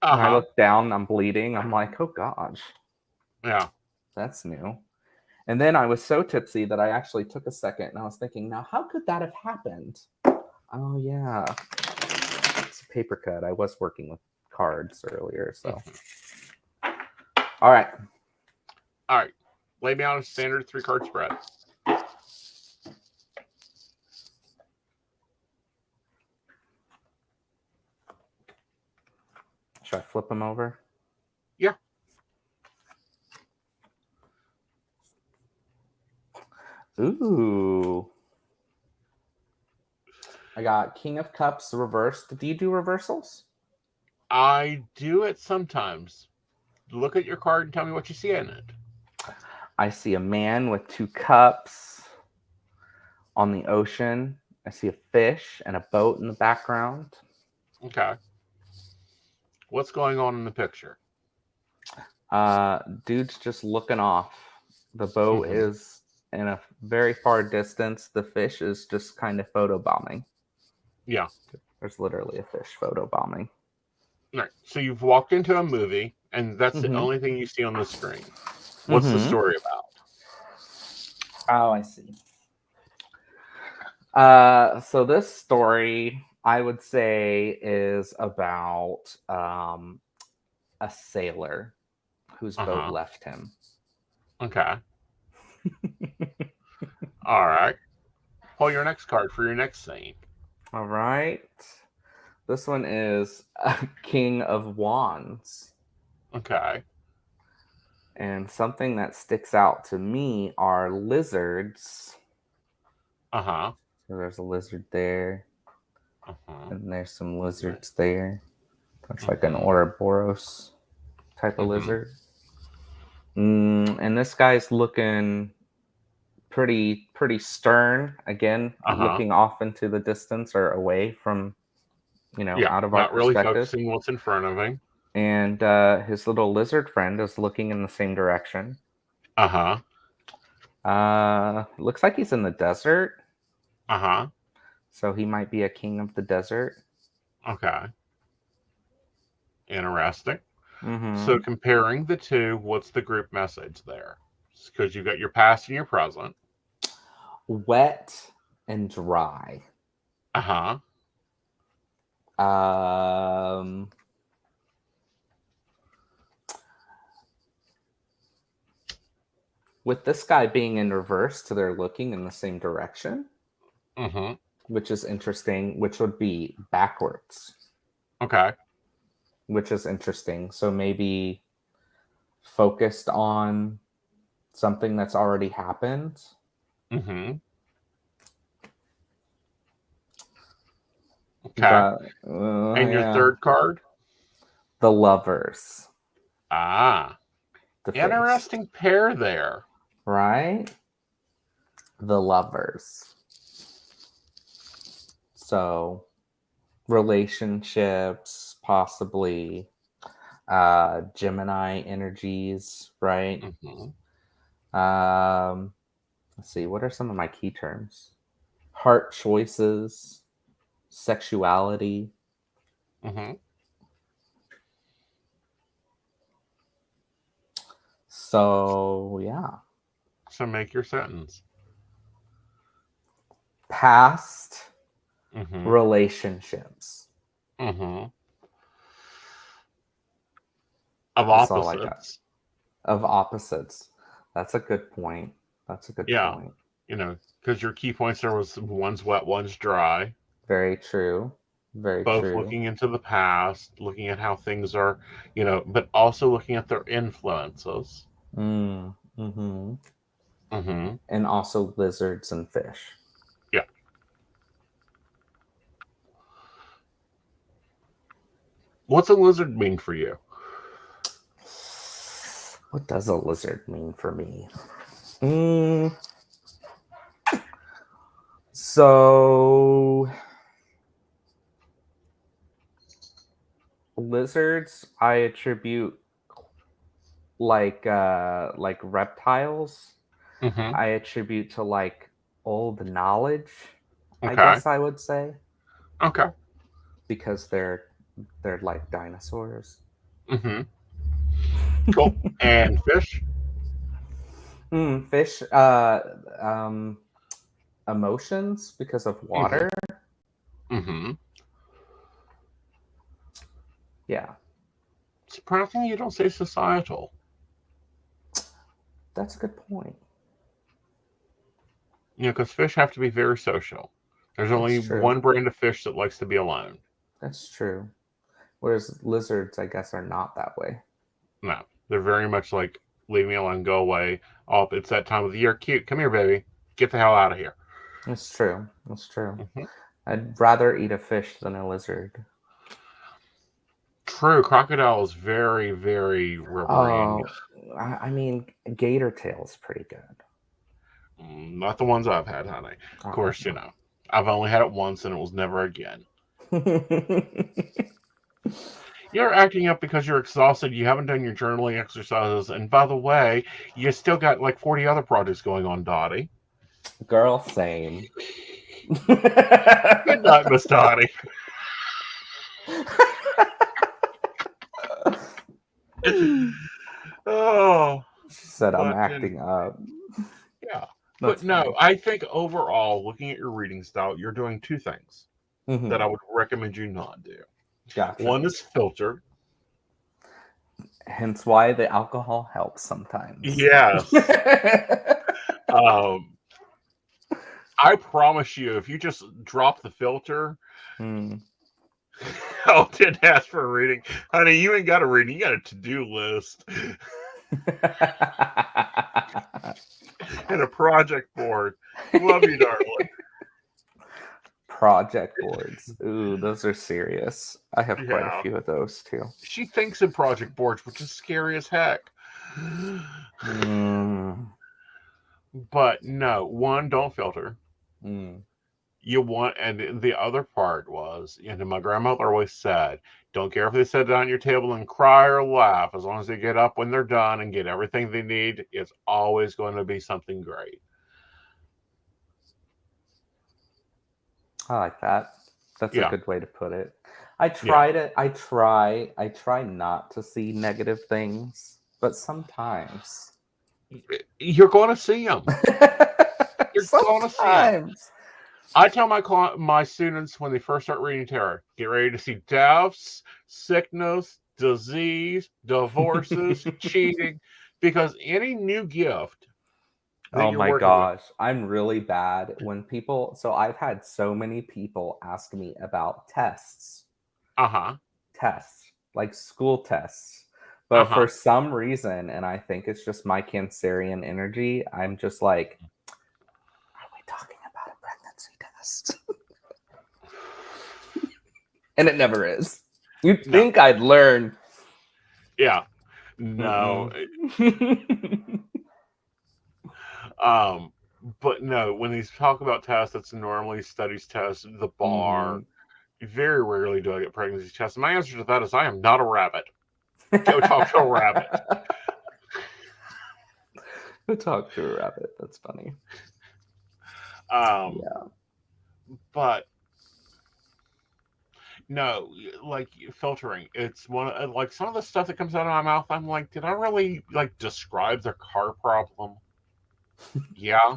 And I look down, I'm bleeding. I'm like, oh gosh. Yeah. That's new. And then I was so tipsy that I actually took a second and I was thinking, now how could that have happened? Oh yeah. It's a paper cut. I was working with cards earlier, so. All right. Lay me out a standard 3-card spread. Should I flip them over? Yeah. Ooh. I got King of Cups reversed. Do you do reversals? I do it sometimes. Look at your card and tell me what you see in it. I see a man with 2 cups on the ocean. I see a fish and a boat in the background. Okay. What's going on in the picture? Dude's just looking off. The boat is in a very far distance. The fish is just kind of photobombing. Yeah. There's literally a fish photobombing. Right. So you've walked into a movie, and that's the only thing you see on the screen. What's the story about? Oh, I see. So this story, I would say, is about a sailor whose boat left him. Okay. All right. Pull your next card for your next scene. All right. This one is King of Wands. Okay. And something that sticks out to me are lizards. So there's a lizard there. And there's some lizards there. That's like an Ouroboros type of lizard. And this guy's looking pretty stern. Again, looking off into the distance or away from, out of our perspective. Not really focusing what's in front of him. And his little lizard friend is looking in the same direction. Looks like he's in the desert. So he might be a king of the desert. Okay. Interesting. So comparing the two, what's the group message there? Because you've got your past and your present. Wet and dry. With this guy being in reverse, so they're looking in the same direction. Which is interesting, which would be backwards. Okay. Which is interesting. So maybe focused on something that's already happened. Mm-hmm. Okay. And your third card? The Lovers. Ah. The Interesting pair there. Right? The Lovers. So, relationships, possibly Gemini energies, right? Mm-hmm. Let's see, what are some of my key terms? Heart choices, sexuality. Mm-hmm. So, yeah. So make your sentence. Past Mm-hmm. relationships. Mm-hmm. Of That's all I got. opposites. Of opposites. That's a good point. That's a good point. You know, because your key points there was one's wet, one's dry. Very true. Very Both true. looking into the past, looking at how things are, you know, but also looking at their influences. Mm-hmm. Mm-hmm. And also lizards and fish. Yeah. What's a lizard mean for you? What does a lizard mean for me? So lizards I attribute like reptiles. Mm-hmm. I attribute to like old knowledge, I Okay. guess I would say. Okay. Because they're like dinosaurs. Mm-hmm. Cool. And fish? Fish, emotions because of water. Mm-hmm. Yeah. Surprising you don't say societal. That's a good point. You know, because fish have to be very social. There's only one brand of fish that likes to be alone. That's true. Whereas lizards, I guess, are not that way. No, they're very much like, leave me alone, go away. Oh, it's that time of the year. Cute. Come here, baby. Get the hell out of here. That's true. That's true. Mm-hmm. I'd rather eat a fish than a lizard. True. Crocodile is very, very rubbery. I mean, gator tail is pretty good. Not the ones I've had, honey. Of course, you know. I've only had it once and it was never again. You're acting up because you're exhausted. You haven't done your journaling exercises. And by the way, you still got like 40 other projects going on, Dottie. Girl, same. Good night, Miss Dottie. Oh. She said I'm acting up. Yeah. But no, I think overall, looking at your reading style, you're doing two things that I would recommend you not do. Gotcha. One is filtered. Hence why the alcohol helps sometimes. Yes. I promise you, if you just drop the filter, oh, didn't ask for a reading. Honey, you ain't got a reading. You got a to-do list. And a project board. Love you, darling. Project boards. Ooh, those are serious. I have quite a few of those too. She thinks in project boards, which is scary as heck. But no, one, don't filter. You want, and the other part was, you know, my grandmother always said, don't care if they sit down at your table and cry or laugh, as long as they get up when they're done and get everything they need, it's always going to be something great. I like that. That's a good way to put it. I try not to see negative things, but sometimes you're going to see them. You're going to see them. I tell my students when they first start reading tarot, get ready to see deaths, sickness, disease, divorces, cheating, because any new gift. Oh my gosh, I'm really bad when people. So I've had so many people ask me about tests. Tests like school tests, But for some reason, and I think it's just my Cancerian energy, I'm just like, are we talking about a pregnancy test? And it never is. You'd think I'd learn. Yeah. No. But no, when they talk about tests, it's normally studies tests, the bar. Very rarely do I get pregnancy tests. My answer to that is I am not a rabbit. Go talk to a rabbit. Go talk to a rabbit. That's funny. But no, like filtering. It's one like some of the stuff that comes out of my mouth. I'm like, did I really like describe their car problem? Yeah.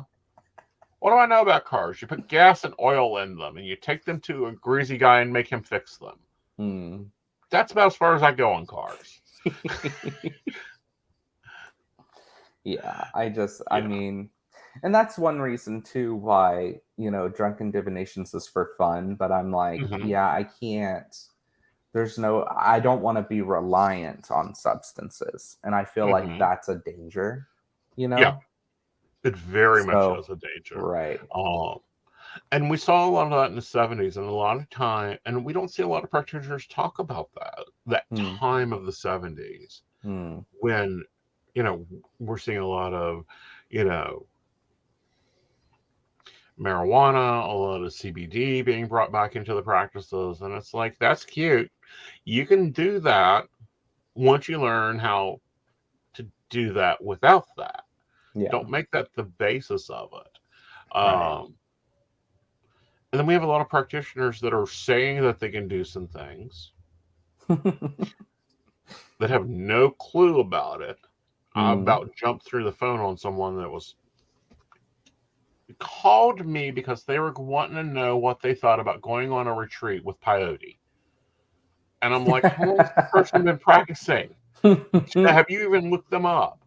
What do I know about cars? You put gas and oil in them, and you take them to a greasy guy and make him fix them. That's about as far as I go on cars. I mean, and that's one reason too why, Drunken Divinations is for fun, but I'm like, I can't, I don't want to be reliant on substances. And I feel like that's a danger, Yeah. It very much is a danger. Right. And we saw a lot of that in the 70s, and a lot of time, and we don't see a lot of practitioners talk about that time of the 70s when, we're seeing a lot of, marijuana, a lot of CBD being brought back into the practices. And it's like, that's cute. You can do that once you learn how to do that without that. Yeah. Don't make that the basis of it. Right. And then we have a lot of practitioners that are saying that they can do some things that have no clue about it. I about jumped through the phone on someone that called me because they were wanting to know what they thought about going on a retreat with peyote. And I'm like, how long has the person been practicing? Have you even looked them up?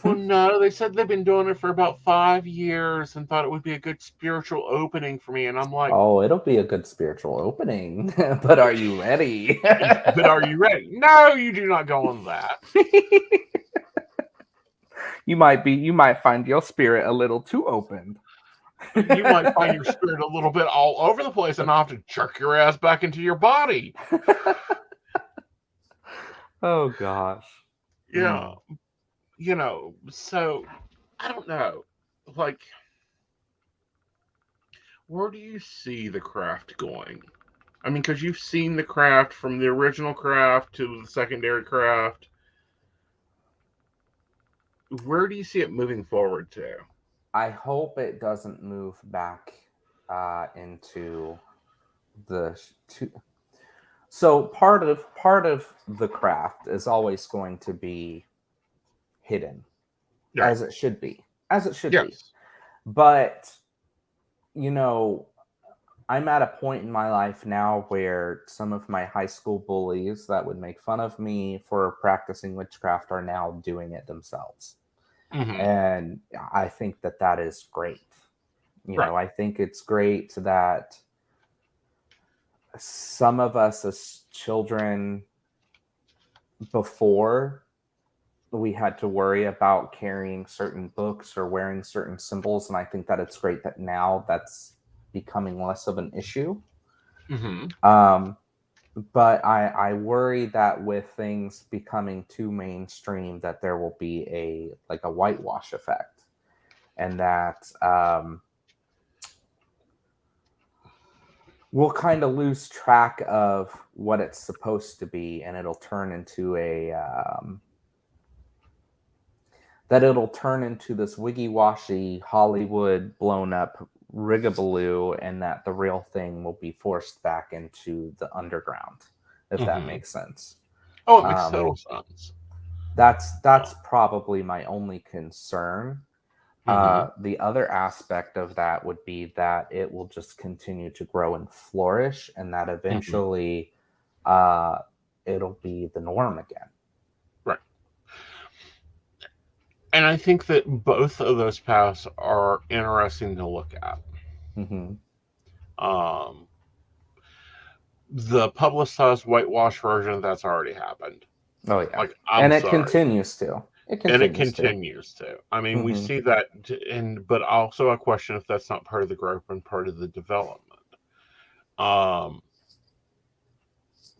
Well, no, they said they've been doing it for about 5 years and thought it would be a good spiritual opening for me. And I'm like, oh, it'll be a good spiritual opening, but are you ready? But are you ready? No, you do not go on that. You might find your spirit a little too open. You might find your spirit a little bit all over the place and have to jerk your ass back into your body. Oh, gosh. Yeah. So I don't know. Like, where do you see the craft going? I mean, because you've seen the craft from the original craft to the secondary craft. Where do you see it moving forward to? I hope it doesn't move back into the So part of the craft is always going to be hidden, right, as it should be. But I'm at a point in my life now where some of my high school bullies that would make fun of me for practicing witchcraft are now doing it themselves. And I think that is great. I think it's great that some of us as children, before we had to worry about carrying certain books or wearing certain symbols, and I think that it's great that now that's becoming less of an issue. But I worry that with things becoming too mainstream, that there will be a whitewash effect, and that we'll kind of lose track of what it's supposed to be, and it'll turn into this wiggy-washy Hollywood blown up rigabaloo, and that the real thing will be forced back into the underground, if that makes sense. Oh, it makes total sense. That's probably my only concern. The other aspect of that would be that it will just continue to grow and flourish, and that eventually it'll be the norm again. Right. And I think that both of those paths are interesting to look at. The publicized whitewash version, that's already happened. Oh yeah, Like, I'm and it sorry. continues to. And it continues to. I mean, we see that, but also I question if that's not part of the growth and part of the development.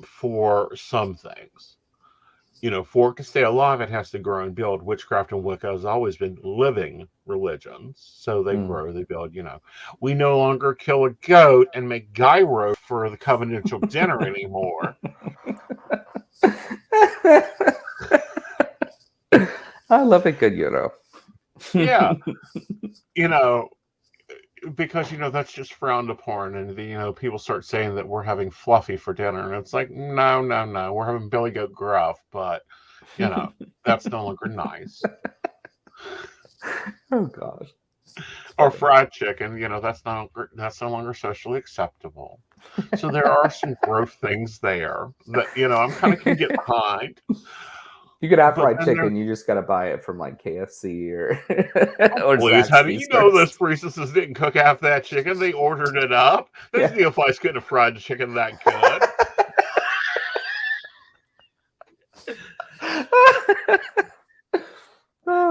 For some things, for it to stay alive, it has to grow and build. Witchcraft and Wicca has always been living religions, so they grow, they build. We no longer kill a goat and make gyro for the covenantal dinner anymore. I love a good gyro. Yeah, because that's just frowned upon, and people start saying that we're having fluffy for dinner, and it's like, no, we're having billy goat gruff, but that's no longer nice. Oh gosh. Or fried chicken, that's no longer socially acceptable. So there are some growth things there that I'm kind of can get behind. You could have fried chicken. You just gotta buy it from like KFC or or please, how do you know those first. priestesses didn't cook half that chicken? They ordered it up. Those neophytes couldn't have fried the chicken that good.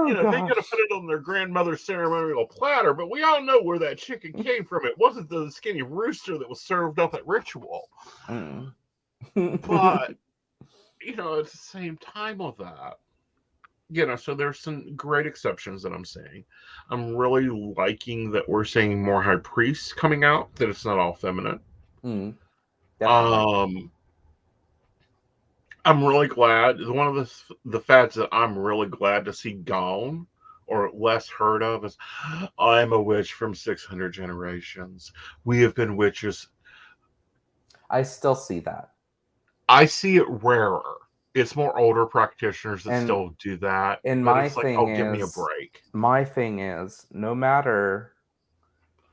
They could have put it on their grandmother's ceremonial platter, but we all know where that chicken came from. It wasn't the skinny rooster that was served up at ritual. But at the same time of that, so there's some great exceptions that I'm seeing. I'm really liking that we're seeing more high priests coming out, that it's not all feminine. I'm really glad. One of the fads that I'm really glad to see gone or less heard of is, I'm a witch from 600 generations. We have been witches. I still see that. I see it rarer. It's more older practitioners that still do that. And but my it's like, thing give me a break. My thing is, no matter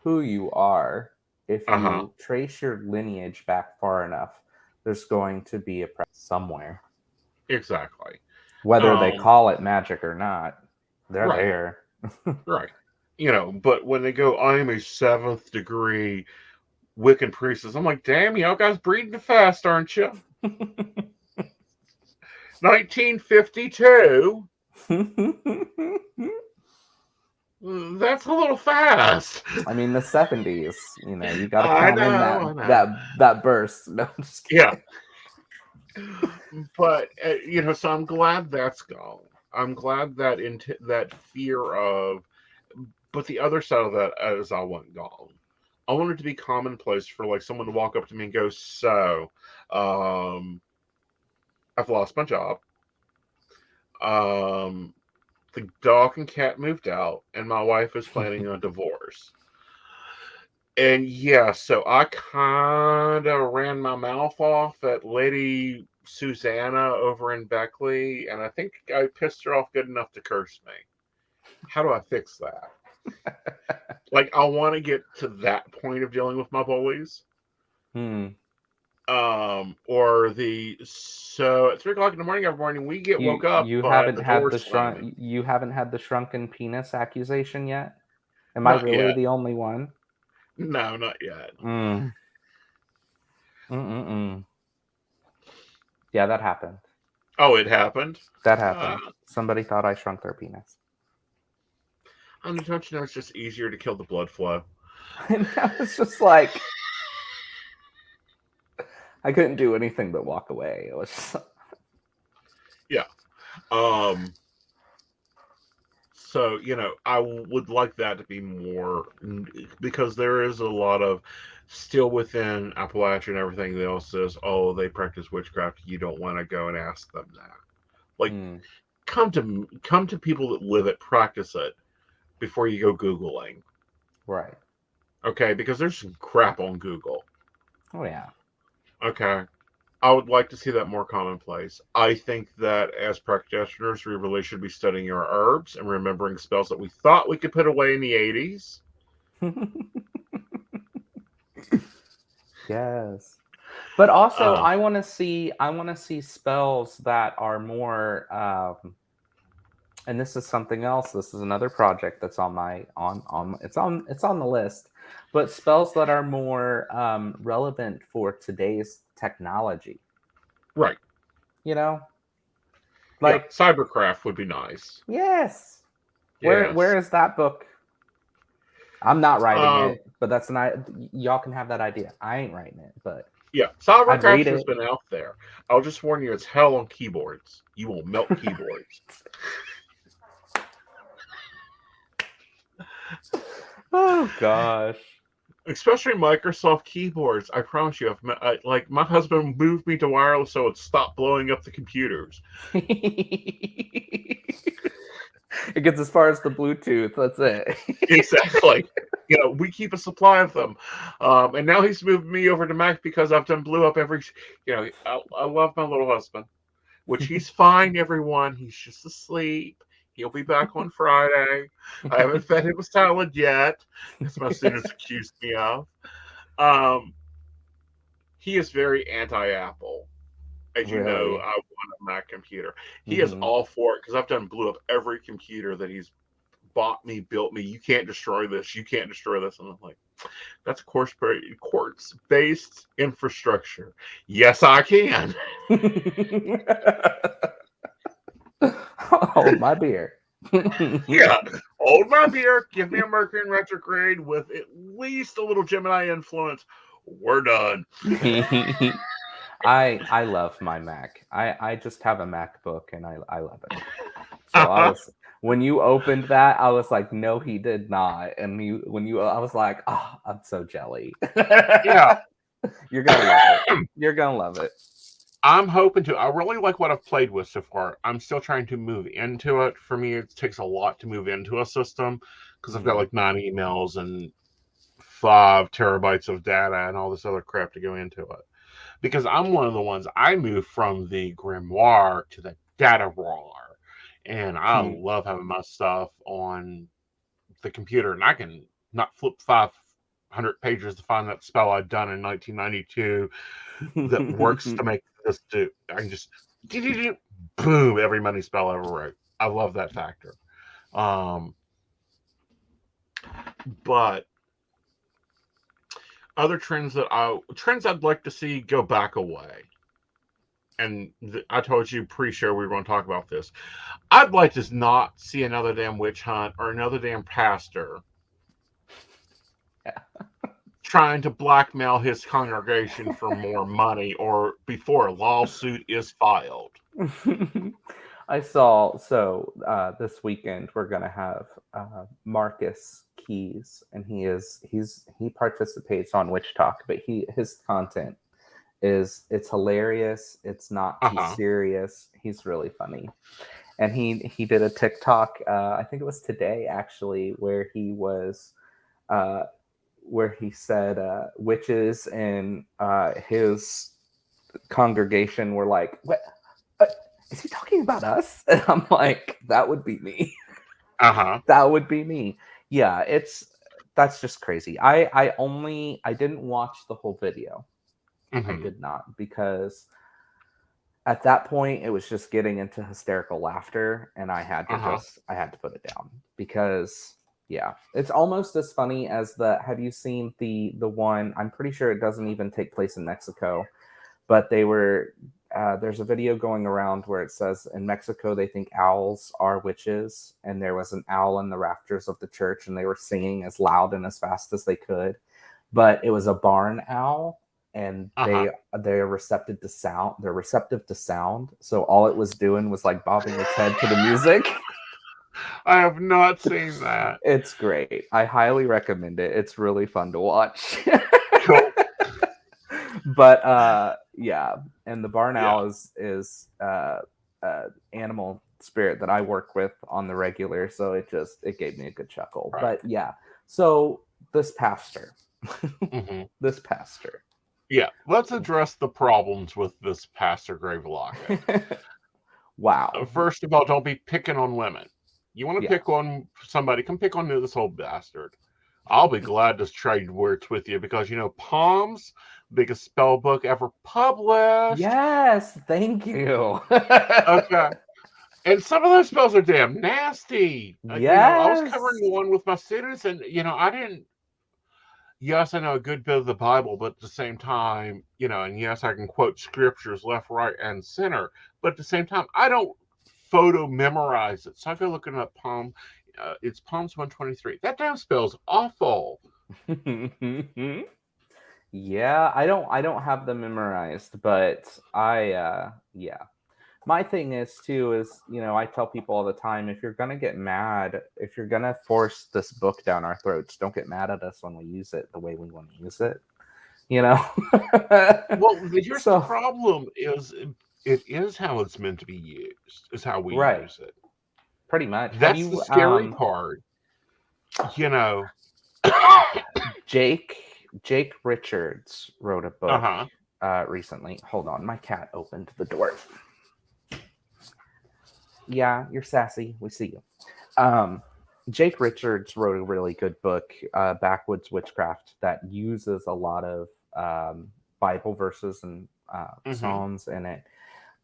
who you are, if you trace your lineage back far enough, there's going to be a practice somewhere. Exactly. Whether they call it magic or not, they're there. Right. But when they go, I am a 7th degree Wiccan priestess, I'm like, damn, y'all guys breeding fast, aren't you? 1952. That's a little fast. I mean, the 70s. You got to count in that burst. No, I'm just kidding. Yeah. But so I'm glad that's gone. I'm glad that that fear of, but the other side of that is I want gone. I want it to be commonplace for like someone to walk up to me and go, so, I've lost my job. The dog and cat moved out, and my wife is planning a divorce. And so I kind of ran my mouth off at Lady Susanna over in Beckley, and I think I pissed her off good enough to curse me. How do I fix that? Like, I want to get to that point of dealing with my bullies. Or so at 3 o'clock in the morning every morning we get woke up. You haven't had the shrunken penis accusation yet? Am I really the only one? No, not yet. Yeah, that happened. Oh, it happened? That happened. Somebody thought I shrunk their penis. Don't you know it's just easier to kill the blood flow? And I was just like, I couldn't do anything but walk away. It was just... Yeah. So, I would like that to be more, because there is a lot of, still within Appalachia and everything else says, oh, they practice witchcraft. You don't want to go and ask them that. Like, come to people that live it, practice it, before you go Googling. Right. Okay, because there's some crap on Google. Oh, yeah. Okay. I would like to see that more commonplace. I think that as practitioners, we really should be studying our herbs and remembering spells that we thought we could put away in the 80s. Yes. But also, I want to see spells that are more, and this is something else. This is another project that's on the list. But spells that are more relevant for today's technology. Right. Like, Cybercraft would be nice. yes. Yes. Where is that book? I'm not writing Um, it, but that's not. Y'all can have that idea. I ain't writing it, but Yeah, I'd Cybercraft read has it. been out there. I'll just warn you, it's hell on keyboards. You will melt keyboards. Oh gosh. Especially Microsoft keyboards. I promise you, like my husband moved me to wireless so it stopped blowing up the computers. It gets as far as the Bluetooth. That's it. Exactly. We keep a supply of them. And now he's moved me over to Mac because I've done blew up every. I love my little husband, which he's fine, everyone. He's just asleep. He'll be back on Friday. I haven't fed him a salad yet, as my students accused me of. He is very anti-Apple. As you know, Really? I want a Mac computer. He is Mhm. all for it because I've done blew up every computer that he's bought me, built me. You can't destroy this. You can't destroy this. And I'm like, that's quartz-based infrastructure. Yes, I can. Hold my beer. Yeah. Hold my beer. Give me a Mercury in retrograde with at least a little Gemini influence. We're done. I love my Mac. I just have a MacBook and I love it. So when you opened that, I was like, no, he did not. And I was like, oh, I'm so jelly. Yeah. You're gonna love it. You're gonna love it. I'm hoping to. I really like what I've played with so far. I'm still trying to move into it. For me, it takes a lot to move into a system because I've got like 9 emails and 5 terabytes of data and all this other crap to go into it. Because I'm one of the ones, I moved from the Grimoire to the data roar. And I love having my stuff on the computer. And I can not flip 500 pages to find that spell I'd done in 1992 that works to make this do. I can just boom, every money spell I ever wrote. I love that factor. But other trends I'd like to see go back away. And I told you pre-show we were going to talk about this. I'd like to not see another damn witch hunt or another damn pastor trying to blackmail his congregation for more money or before a lawsuit is filed. I saw this weekend we're gonna have Marcus Keys, and he participates on Witch Talk, but his content it's hilarious. It's not too serious. He's really funny, and he did a TikTok. I think it was today actually, where he said witches in his congregation were like, what? Is he talking about us? And I'm like, that would be me. That would be me. Yeah, that's just crazy. I didn't watch the whole video. I did not, because at that point it was just getting into hysterical laughter, and I had to put it down, because yeah, it's almost as funny as have you seen the one, I'm pretty sure it doesn't even take place in Mexico, but there's a video going around where it says in Mexico they think owls are witches, and there was an owl in the rafters of the church and they were singing as loud and as fast as they could, but it was a barn owl, and they're receptive to sound. So all it was doing was like bobbing its head to the music. I have not seen that. It's great. I highly recommend it. It's really fun to watch. Cool. But yeah, and the barn owl is animal spirit that I work with on the regular, so it gave me a good chuckle. Right. But yeah, so this pastor. Yeah, let's address the problems with this Pastor Gravelock. Wow. First of all, don't be picking on women. You want to pick on somebody, come pick on this old bastard. I'll be glad to trade words with you, because, Palms, biggest spell book ever published. Yes, thank you. Okay. And some of those spells are damn nasty. Yes. I was covering the one with my students, and, I didn't. Yes, I know a good bit of the Bible, but at the same time, and yes, I can quote scriptures left, right, and center. But at the same time, I don't photo memorize it. So I go looking up Palm. It's Palms 123. That damn spell's awful. Yeah, I don't have them memorized, but yeah. My thing is too is, I tell people all the time, if you're gonna get mad, if you're gonna force this book down our throats, don't get mad at us when we use it the way we want to use it. Well, here's the So problem: it is how it's meant to be used. Is how we right, use it. pretty much. Have That's the you scary part. You know. Jake Richards wrote a book Uh-huh. Recently. Hold on, my cat opened the door. Yeah, you're sassy. We see you. Jake Richards wrote a really good book, Backwoods Witchcraft, that uses a lot of Bible verses and Psalms in it.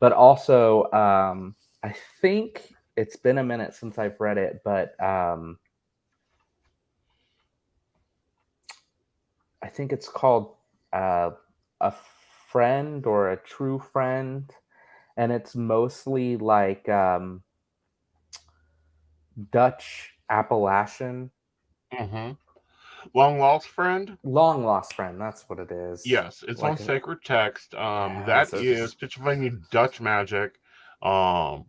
But also, I think it's been a minute since I've read it, but I think it's called A Friend or A True Friend. And it's mostly like Dutch Appalachian. Mm-hmm. Long Lost Friend? Long Lost Friend, that's what it is. Yes, it's like on Sacred Text. That is Pennsylvania Dutch magic. And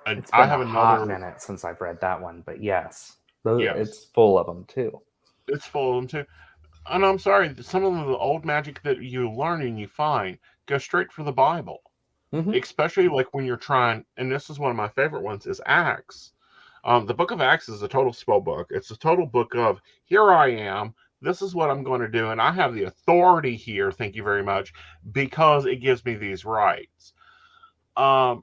it's I been have a hot another. minute since I've read that one, but yes, Yes, it's full of them too. it's full of them too. And I'm sorry, some of the old magic that you learn and you find go straight for the Bible. Mm-hmm. Especially like when you're trying, and this is one of my favorite ones, is Acts. The book of Acts is a total spell book. It's a total book of, here I am, this is what I'm going to do, and I have the authority here, thank you very much, because it gives me these rights. But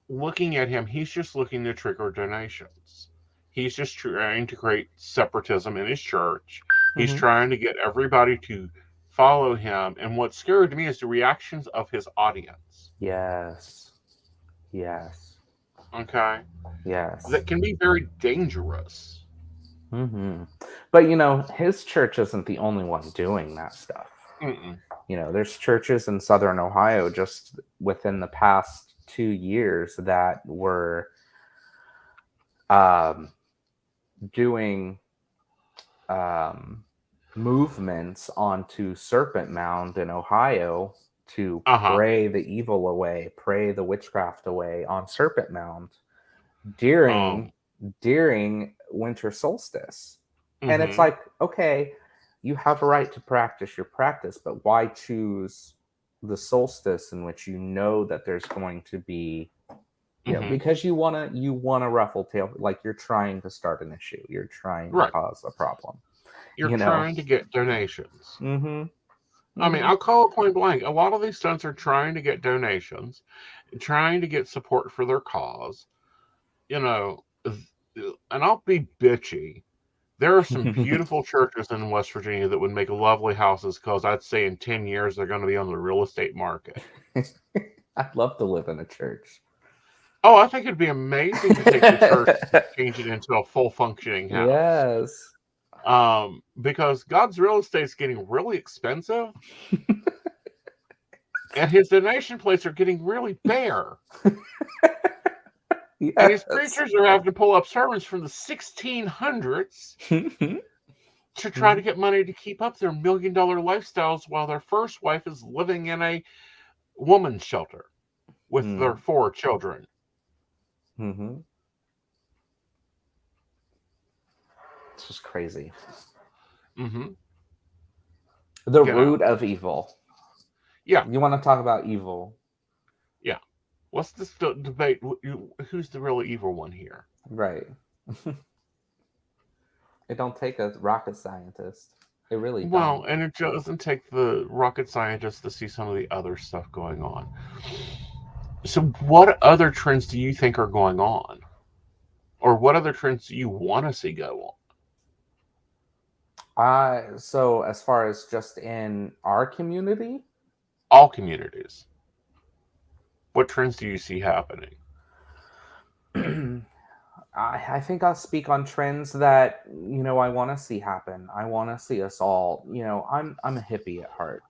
looking at him, he's just looking to trigger donations. He's just trying to create separatism in his church. He's trying to get everybody to follow him. And what's scary to me is the reactions of his audience. Yes. Okay? Yes. That can be very dangerous. Mm-hmm. But, his church isn't the only one doing that stuff. Mm-mm. There's churches in Southern Ohio just within the past 2 years that were doing movements onto Serpent Mound in Ohio to pray the evil away, pray the witchcraft away on Serpent Mound during winter solstice. And it's like, okay, you have a right to practice your practice, but why choose the solstice in which you know that there's going to be, because you want to ruffle tail, like you're trying to start an issue, you're trying to cause a problem. You're trying to get donations. I mean, I'll call it point blank. A lot of these stunts are trying to get donations, trying to get support for their cause. And I'll be bitchy. There are some beautiful churches in West Virginia that would make lovely houses because I'd say in 10 years they're going to be on the real estate market. I'd love to live in a church. Oh, I think it'd be amazing to take the church and change it into a full functioning house. Yes. Because God's real estate is getting really expensive. And his donation plates are getting really bare. Yes. And his preachers are having to pull up sermons from the 1600s to try to get money to keep up their $1 million lifestyles while their first wife is living in a woman's shelter with their 4 children. It's just crazy. The root of evil. Yeah. You want to talk about evil? Yeah. What's this debate? Who's the really evil one here? Right. It don't take a rocket scientist. It really don't. Well, and it doesn't take the rocket scientist to see some of the other stuff going on. So what other trends do you think are going on? Or what other trends do you want to see go on? So as far as just in our community? All communities. What trends do you see happening? I think I'll speak on trends that, I want to see happen. I want to see us all, I'm a hippie at heart.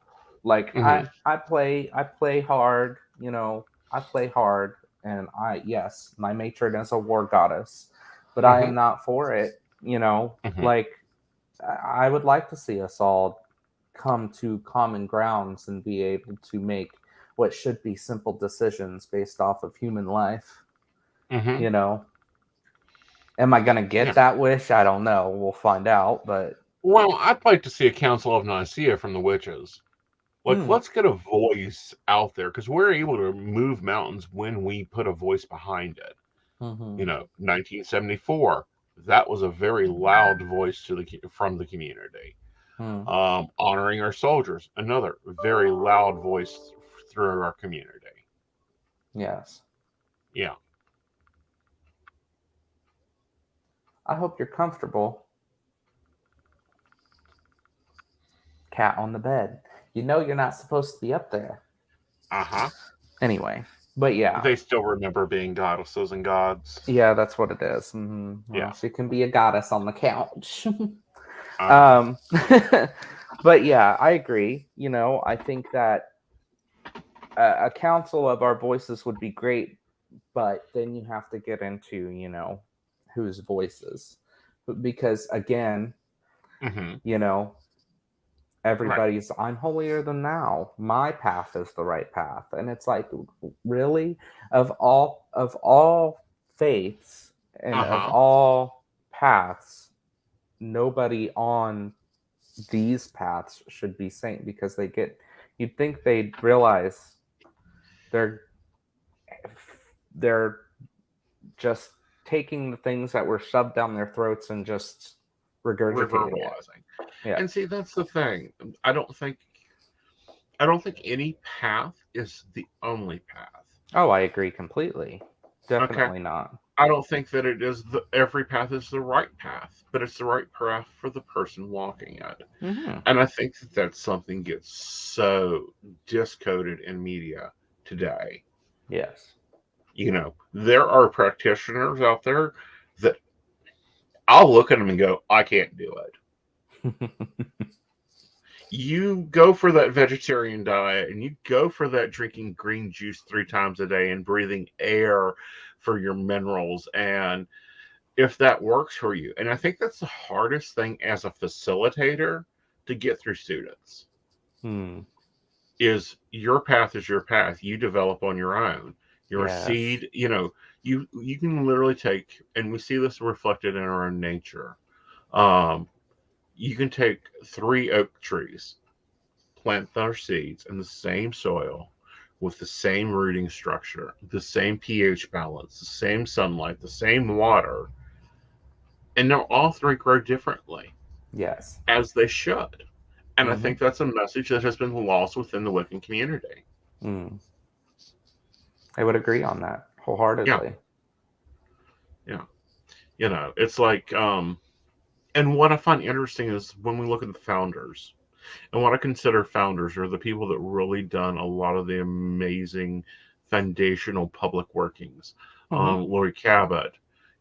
Like Hmm. I play hard, you know, I play hard, and yes, my matron is a war goddess, but I Hmm. am not for it, you know. Hmm. Like I would like to see us all come to common grounds and be able to make what should be simple decisions based off of human life, Hmm. you know. Am I gonna Yeah. get that wish? I don't know. We'll find out, but Well, I'd like to see a Council of Nicaea from the witches. Like, hmm. let's get a voice out there because we're able to move mountains when we put a voice behind it. Mm-hmm. 1974, that was a very loud voice from the community. Hmm. Honoring our soldiers, another very loud voice through our community. Yes. Yeah. I hope you're comfortable. Cat on the bed. You know you're not supposed to be up there. Uh-huh. Anyway, but yeah. They still remember being goddesses and gods. Yeah, that's what it is. Mm-hmm. Well, Yeah. she can be a goddess on the couch. Uh-huh. But yeah, I agree. You know, I think that a council of our voices would be great, but then you have to get into, you know, whose voices. Because again, Mm-hmm. you know, Right. everybody's I'm holier than thou. My path is the right path. And it's like, really? Of all faiths and of Uh-huh. all paths, nobody on these paths should be saint, because you'd think they'd realize they're they're just taking the things that were shoved down their throats and just regurgitating it. Reverbalizing. Yeah. And see, that's the thing. I don't think any path is the only path. Oh, I agree completely. Okay. Definitely not. I don't think that every path is the right path, but it's the right path for the person walking it. Mm-hmm. And I think that that's something gets so discoded in media today. Yes. There are practitioners out there that I'll look at them and go, I can't do it. You go for that vegetarian diet and you go for that drinking green juice 3 times a day and breathing air for your minerals, and if that works for you. And I think that's the hardest thing as a facilitator to get through students Hmm. is your path is your path. You develop on your own. You're a Yes. seed, you can literally take, and we see this reflected in our own nature. You can take 3 oak trees, plant their seeds in the same soil with the same rooting structure, the same pH balance, the same sunlight, the same water, and they'll all 3 grow differently, Yes. as they should. And I Mm-hmm. think that's a message that has been lost within the Wiccan community. Mm. I would agree on that Yeah, wholeheartedly. yeah. It's like, and what I find interesting is when we look at the founders, and what I consider founders are the people that really done a lot of the amazing foundational public workings. Mm-hmm. Lori Cabot,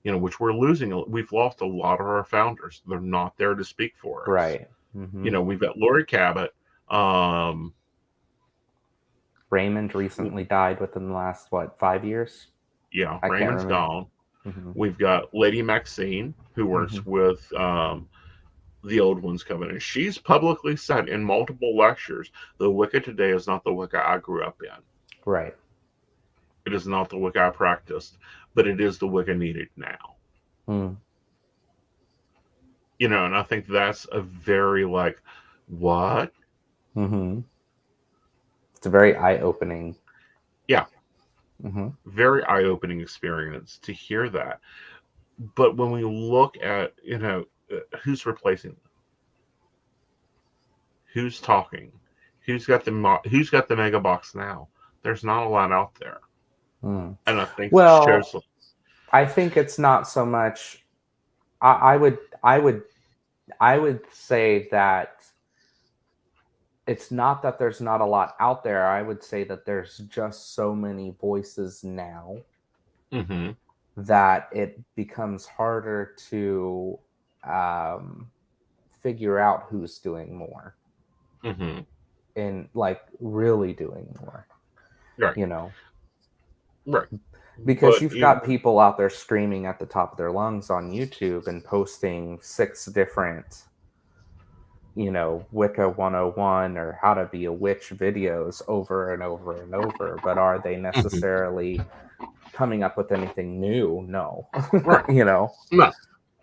which we've lost a lot of our founders. They're not there to speak for us. Right. Mm-hmm. We've got Lori Cabot. Raymond recently died within the last 5 years? Yeah, I can't Raymond's remember. gone. Mm-hmm. We've got Lady Maxine, who works Mm-hmm. with the Old Ones coming in. She's publicly said in multiple lectures, the Wicca today is not the Wicca I grew up in. Right. It is not the Wicca I practiced, but it is the Wicca needed now. Mm. And I think that's a very what? Mm-hmm. It's a very eye-opening. Yeah. Mm-hmm. Very eye-opening experience to hear that. But when we look at, who's replacing them? Who's talking? Who's got the mega box now? There's not a lot out there. Mm. And I think Well, I think it's not so much. I would say that it's not that there's not a lot out there. I would say that there's just so many voices now mm-hmm. that it becomes harder to figure out who's doing more. Mm-hmm. in like really doing more, Right. you know, Right. because But you've got people out there screaming at the top of their lungs on YouTube and posting 6 different, you know, Wicca 101 or how to be a witch videos over and over and over. But are they necessarily coming up with anything new? No. right. You know? No.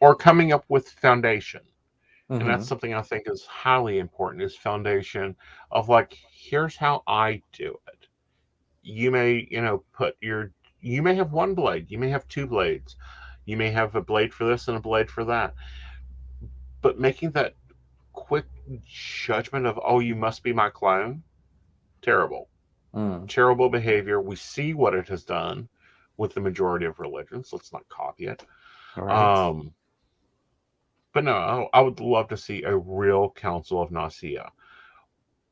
Or coming up with foundation. And that's Mm-hmm. something I think is highly important, is foundation of like, here's how I do it. You may, you may have one blade, you may have 2 blades, you may have a blade for this and a blade for that. But making that quick judgment of, oh, you must be my clone, terrible. Terrible behavior. We see what it has done with the majority of religions. Let's not copy it. Right. But no, I would love to see a real Council of Nicaea,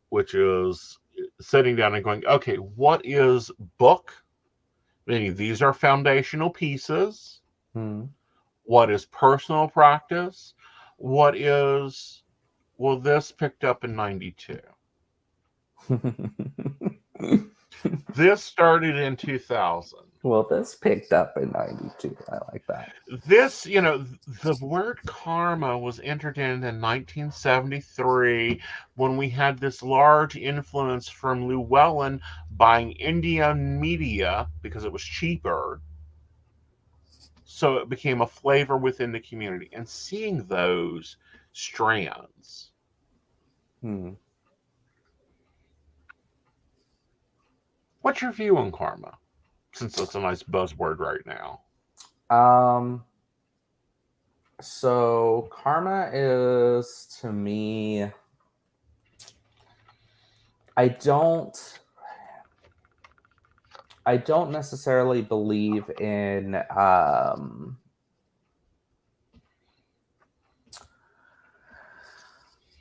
which is sitting down and going, okay, what is book? Meaning these are foundational pieces. What is personal practice? What is, well, this picked up in 92. This started in 2000. Well, this picked up in 92. I like that. This, the word karma was entered in 1973 when we had this large influence from Llewellyn buying Indian media because it was cheaper. So it became a flavor within the community. And seeing those strands. What's your view on karma? Since that's a nice buzzword right now. So karma is, to me, I don't necessarily believe in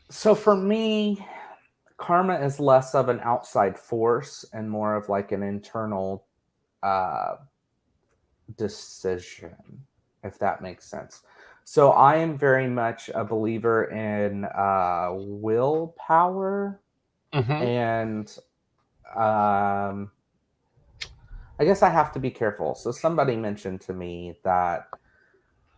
so for me, karma is less of an outside force and more of like an internal decision, if that makes sense. So I am very much a believer in willpower, and I guess I have to be careful. So somebody mentioned to me that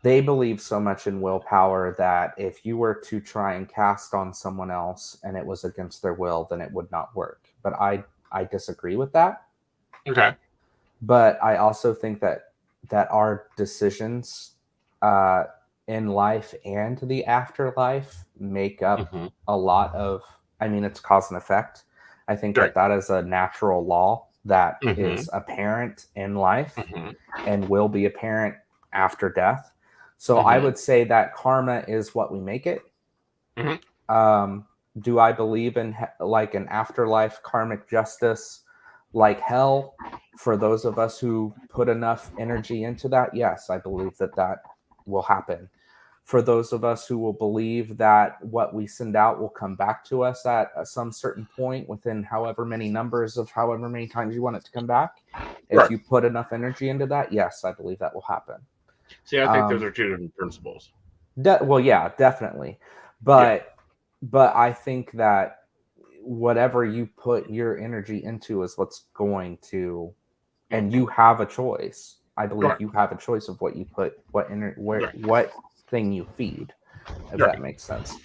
they believe so much in willpower that if you were to try and cast on someone else and it was against their will, then it would not work. But I disagree with that. Okay. But I also think that our decisions in life and the afterlife make up a lot of, I mean, it's cause and effect. I think that is a natural law that is apparent in life and will be apparent after death. So I would say that karma is what we make it. Do I believe in like an afterlife karmic justice like hell for those of us who put enough energy into that? Yes, I believe that will happen. For those of us who will believe that what we send out will come back to us at some certain point within however many numbers of however many times you want it to come back, if you put enough energy into that, yes, I believe that will happen. See, I think those are 2 different principles. Well, yeah, definitely. But I think that whatever you put your energy into is what's going to, and you have a choice. I believe you have a choice of what you put, what thing you feed, if that makes sense.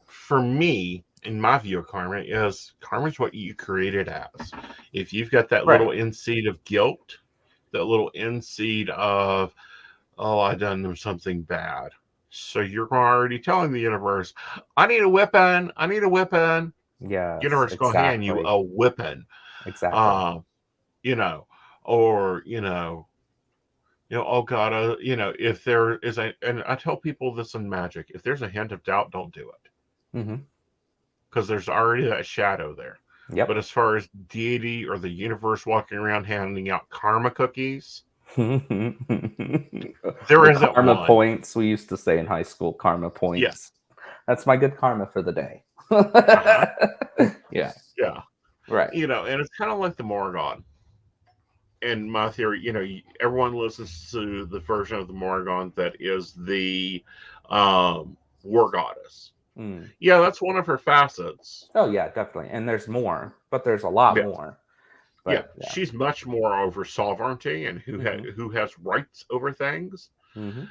For me, in my view of karma is what you create it as. If you've got that little in-seed of guilt, that little in-seed of, oh, I done something bad. So you're already telling the universe, I need a whipping. I need a whipping. Yeah. Universe going to hand you a whipping. Exactly. Oh God, if there is and I tell people this in magic, if there's a hint of doubt, don't do it. Because there's already that shadow there. Yep. But as far as deity or the universe walking around handing out karma cookies, there isn't karma one. Points, we used to say in high school, karma points. Yes. That's my good karma for the day. Yeah. Yeah. Right. And it's kind of like the Morrigan. In my theory, everyone listens to the version of the Morrigan that is the war goddess. Mm. Yeah, that's one of her facets. Oh yeah, definitely. And there's more, but there's a lot Yeah. more. Yeah, But yeah. she's much more over sovereignty and who has rights over things. Mm-hmm.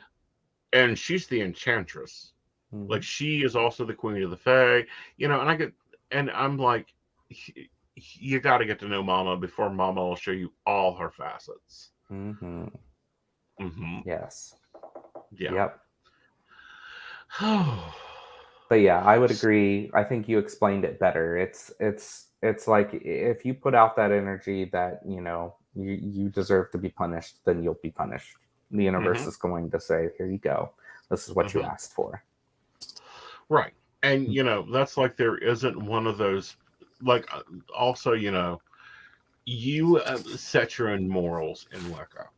And she's the enchantress. Mm-hmm. Like, she is also the queen of the fae, and I'm like, you got to get to know Mama before Mama will show you all her facets. Mm-hmm. Mm-hmm. Yes. Yeah. Yep. But yeah, I would agree. I think you explained it better. It's like if you put out that energy that you deserve to be punished, then you'll be punished. The universe is going to say, "Here you go. This is what you asked for." Right. And that's like, there isn't one of those, like, also, you set your own morals in Wicca.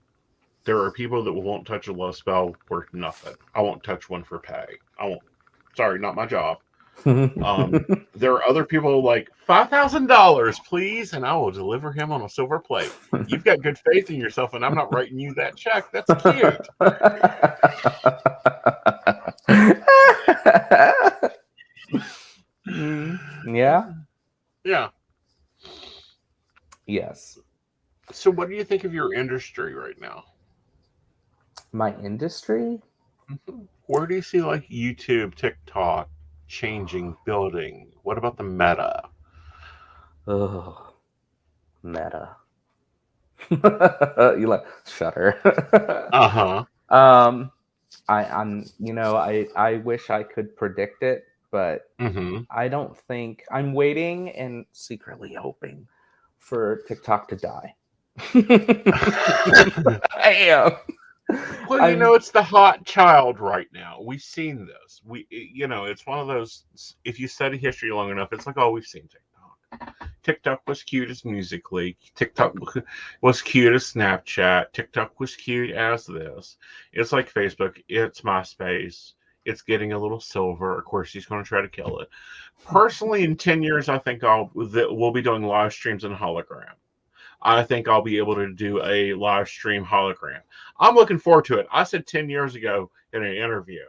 There are people that won't touch a love spell worth nothing. I won't touch one for pay. I won't. Sorry, not my job. There are other people like, $5,000, please, and I will deliver him on a silver plate. You've got good faith in yourself, and I'm not writing you that check. That's cute. Yeah. Yeah. Yes. So, what do you think of your industry right now? My industry? Where do you see, like, YouTube, TikTok changing, building? What about the meta? Oh, meta. You like shudder. Uh-huh. I wish I could predict it, but I don't think. I'm waiting and secretly hoping for TikTok to die. I am. Well, it's the hot child right now. We've seen this. It's one of those, if you study history long enough, it's like, oh, we've seen TikTok. TikTok was cute as Musical.ly. TikTok was cute as Snapchat. TikTok was cute as this. It's like Facebook. It's MySpace. It's getting a little silver. Of course, he's going to try to kill it. Personally, in 10 years, I think we'll be doing live streams in hologram. I think I'll be able to do a live stream hologram. I'm looking forward to it. I said 10 years ago in an interview,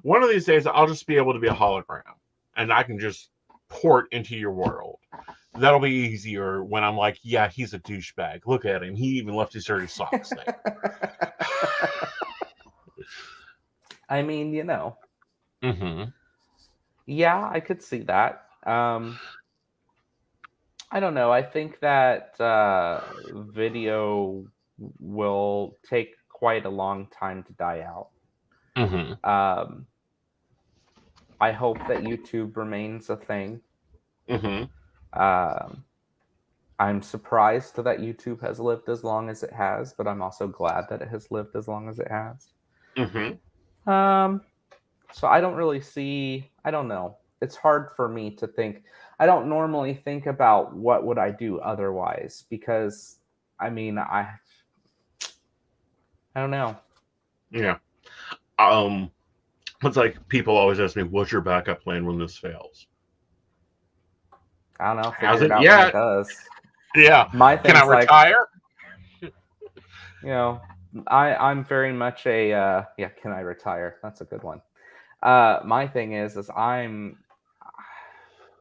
one of these days I'll just be able to be a hologram and I can just port into your world. That'll be easier when I'm like, yeah, he's a douchebag. Look at him. He even left his dirty socks there. I mean, Yeah, I could see that. I don't know. I think that video will take quite a long time to die out. I hope that YouTube remains a thing. I'm surprised that YouTube has lived as long as it has, but I'm also glad that it has lived as long as it has. So I don't really see. I don't know. It's hard for me to think. I don't normally think about what would I do otherwise because, I mean, I don't know. Yeah. It's like people always ask me, what's your backup plan when this fails? I don't know. Hasn't Figure it out yet. when it does. Yeah. My Can I retire? I'm very much a can I retire? That's a good one. My thing is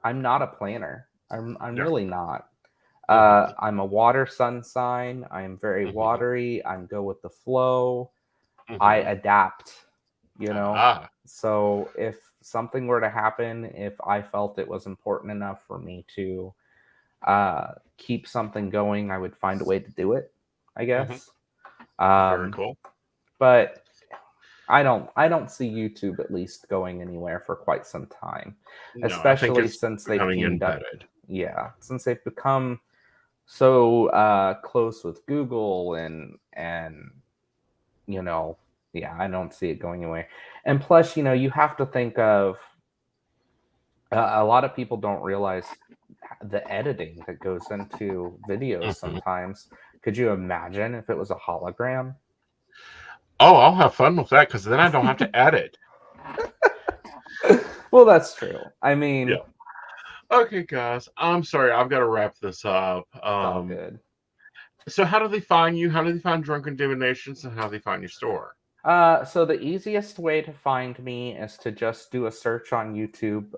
I'm not a planner. I'm really not. I'm a water sun sign. I'm very watery. I'm go with the flow. I adapt, So if something were to happen, if I felt it was important enough for me to keep something going, I would find a way to do it, I guess. Very cool. But I don't see YouTube at least going anywhere for quite some time, especially since they've teamed up. Yeah, since they've become so close with Google and I don't see it going anywhere. And plus, you have to think of a lot of people don't realize the editing that goes into videos sometimes. Could you imagine if it was a hologram? Oh, I'll have fun with that because then I don't have to edit. Well, that's true. I mean, yeah. Okay, guys. I'm sorry. I've got to wrap this up. All good. So how do they find you? How do they find Drunken Divinations? And how do they find your store? So the easiest way to find me is to just do a search on YouTube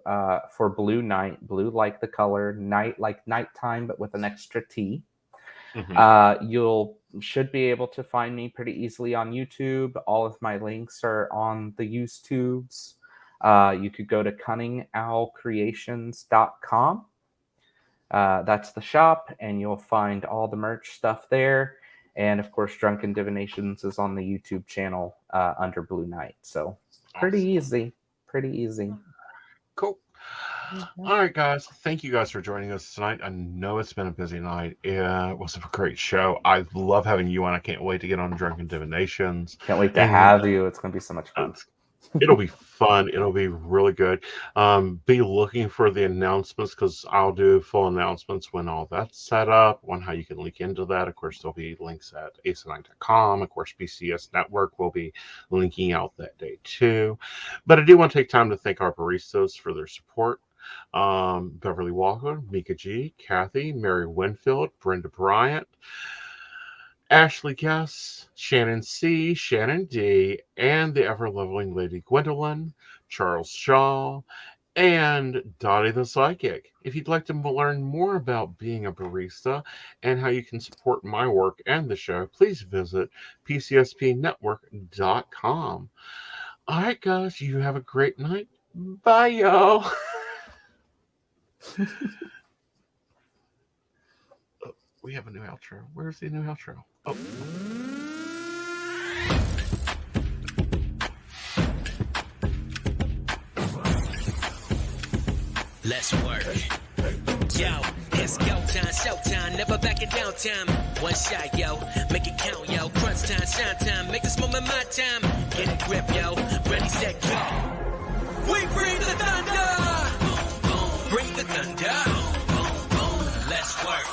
for BlueNightt, blue like the color, night like nighttime, but with an extra T. You should be able to find me pretty easily on YouTube. All of my links are on the YouTubes. You could go to cunningowlcreations.com. That's the shop, and you'll find all the merch stuff there. And of course, Drunken Divinations is on the YouTube channel under BlueNightt. So pretty easy. Cool. All right, guys. Thank you guys for joining us tonight. I know it's been a busy night. It was a great show. I love having you on. I can't wait to get on Drunken Divinations. Can't wait to have you. It's going to be so much fun. It'll be fun. It'll be really good. Be looking for the announcements, because I'll do full announcements when all that's set up, on how you can link into that. Of course, there'll be links at aesonknight.com. Of course, PCS Network will be linking out that day too. But I do want to take time to thank our baristas for their support. Beverly Walker, Mika G, Kathy, Mary Winfield, Brenda Bryant, Ashley Guess, Shannon C, Shannon D, and the ever-loving Lady Gwendolyn, Charles Shaw, and Dottie the Psychic. If you'd like to learn more about being a barista and how you can support my work and the show, please visit PCSPnetwork.com. All right, guys, you have a great night. Bye, y'all. We have a new outro. Where's the new outro? Oh. Let's work. Yo, it's go time, showtime, never backing down time. One shot, yo, make it count, yo. Crunch time, shine time, make this moment my time. Get a grip, yo, ready, set, go. We bring the thunder. Bring the thunder. Let's work.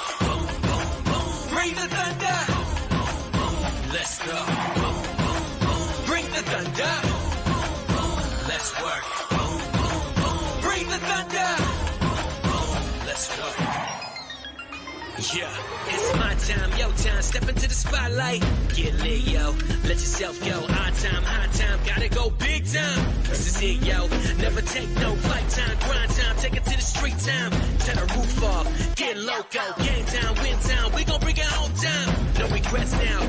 Bring the thunder. Let's go. Bring the thunder. Let's work. Bring the thunder. Let's go. Yeah, it's my time, yo time. Step into the spotlight. Get lit, yo. Let yourself go. Our time, high time. Gotta go big time. This is it, yo. Never take no flight time. Grind time. Take it to the street time. Turn the roof off. Get loco. Game time, win time. We gon' bring it home time. No regrets now.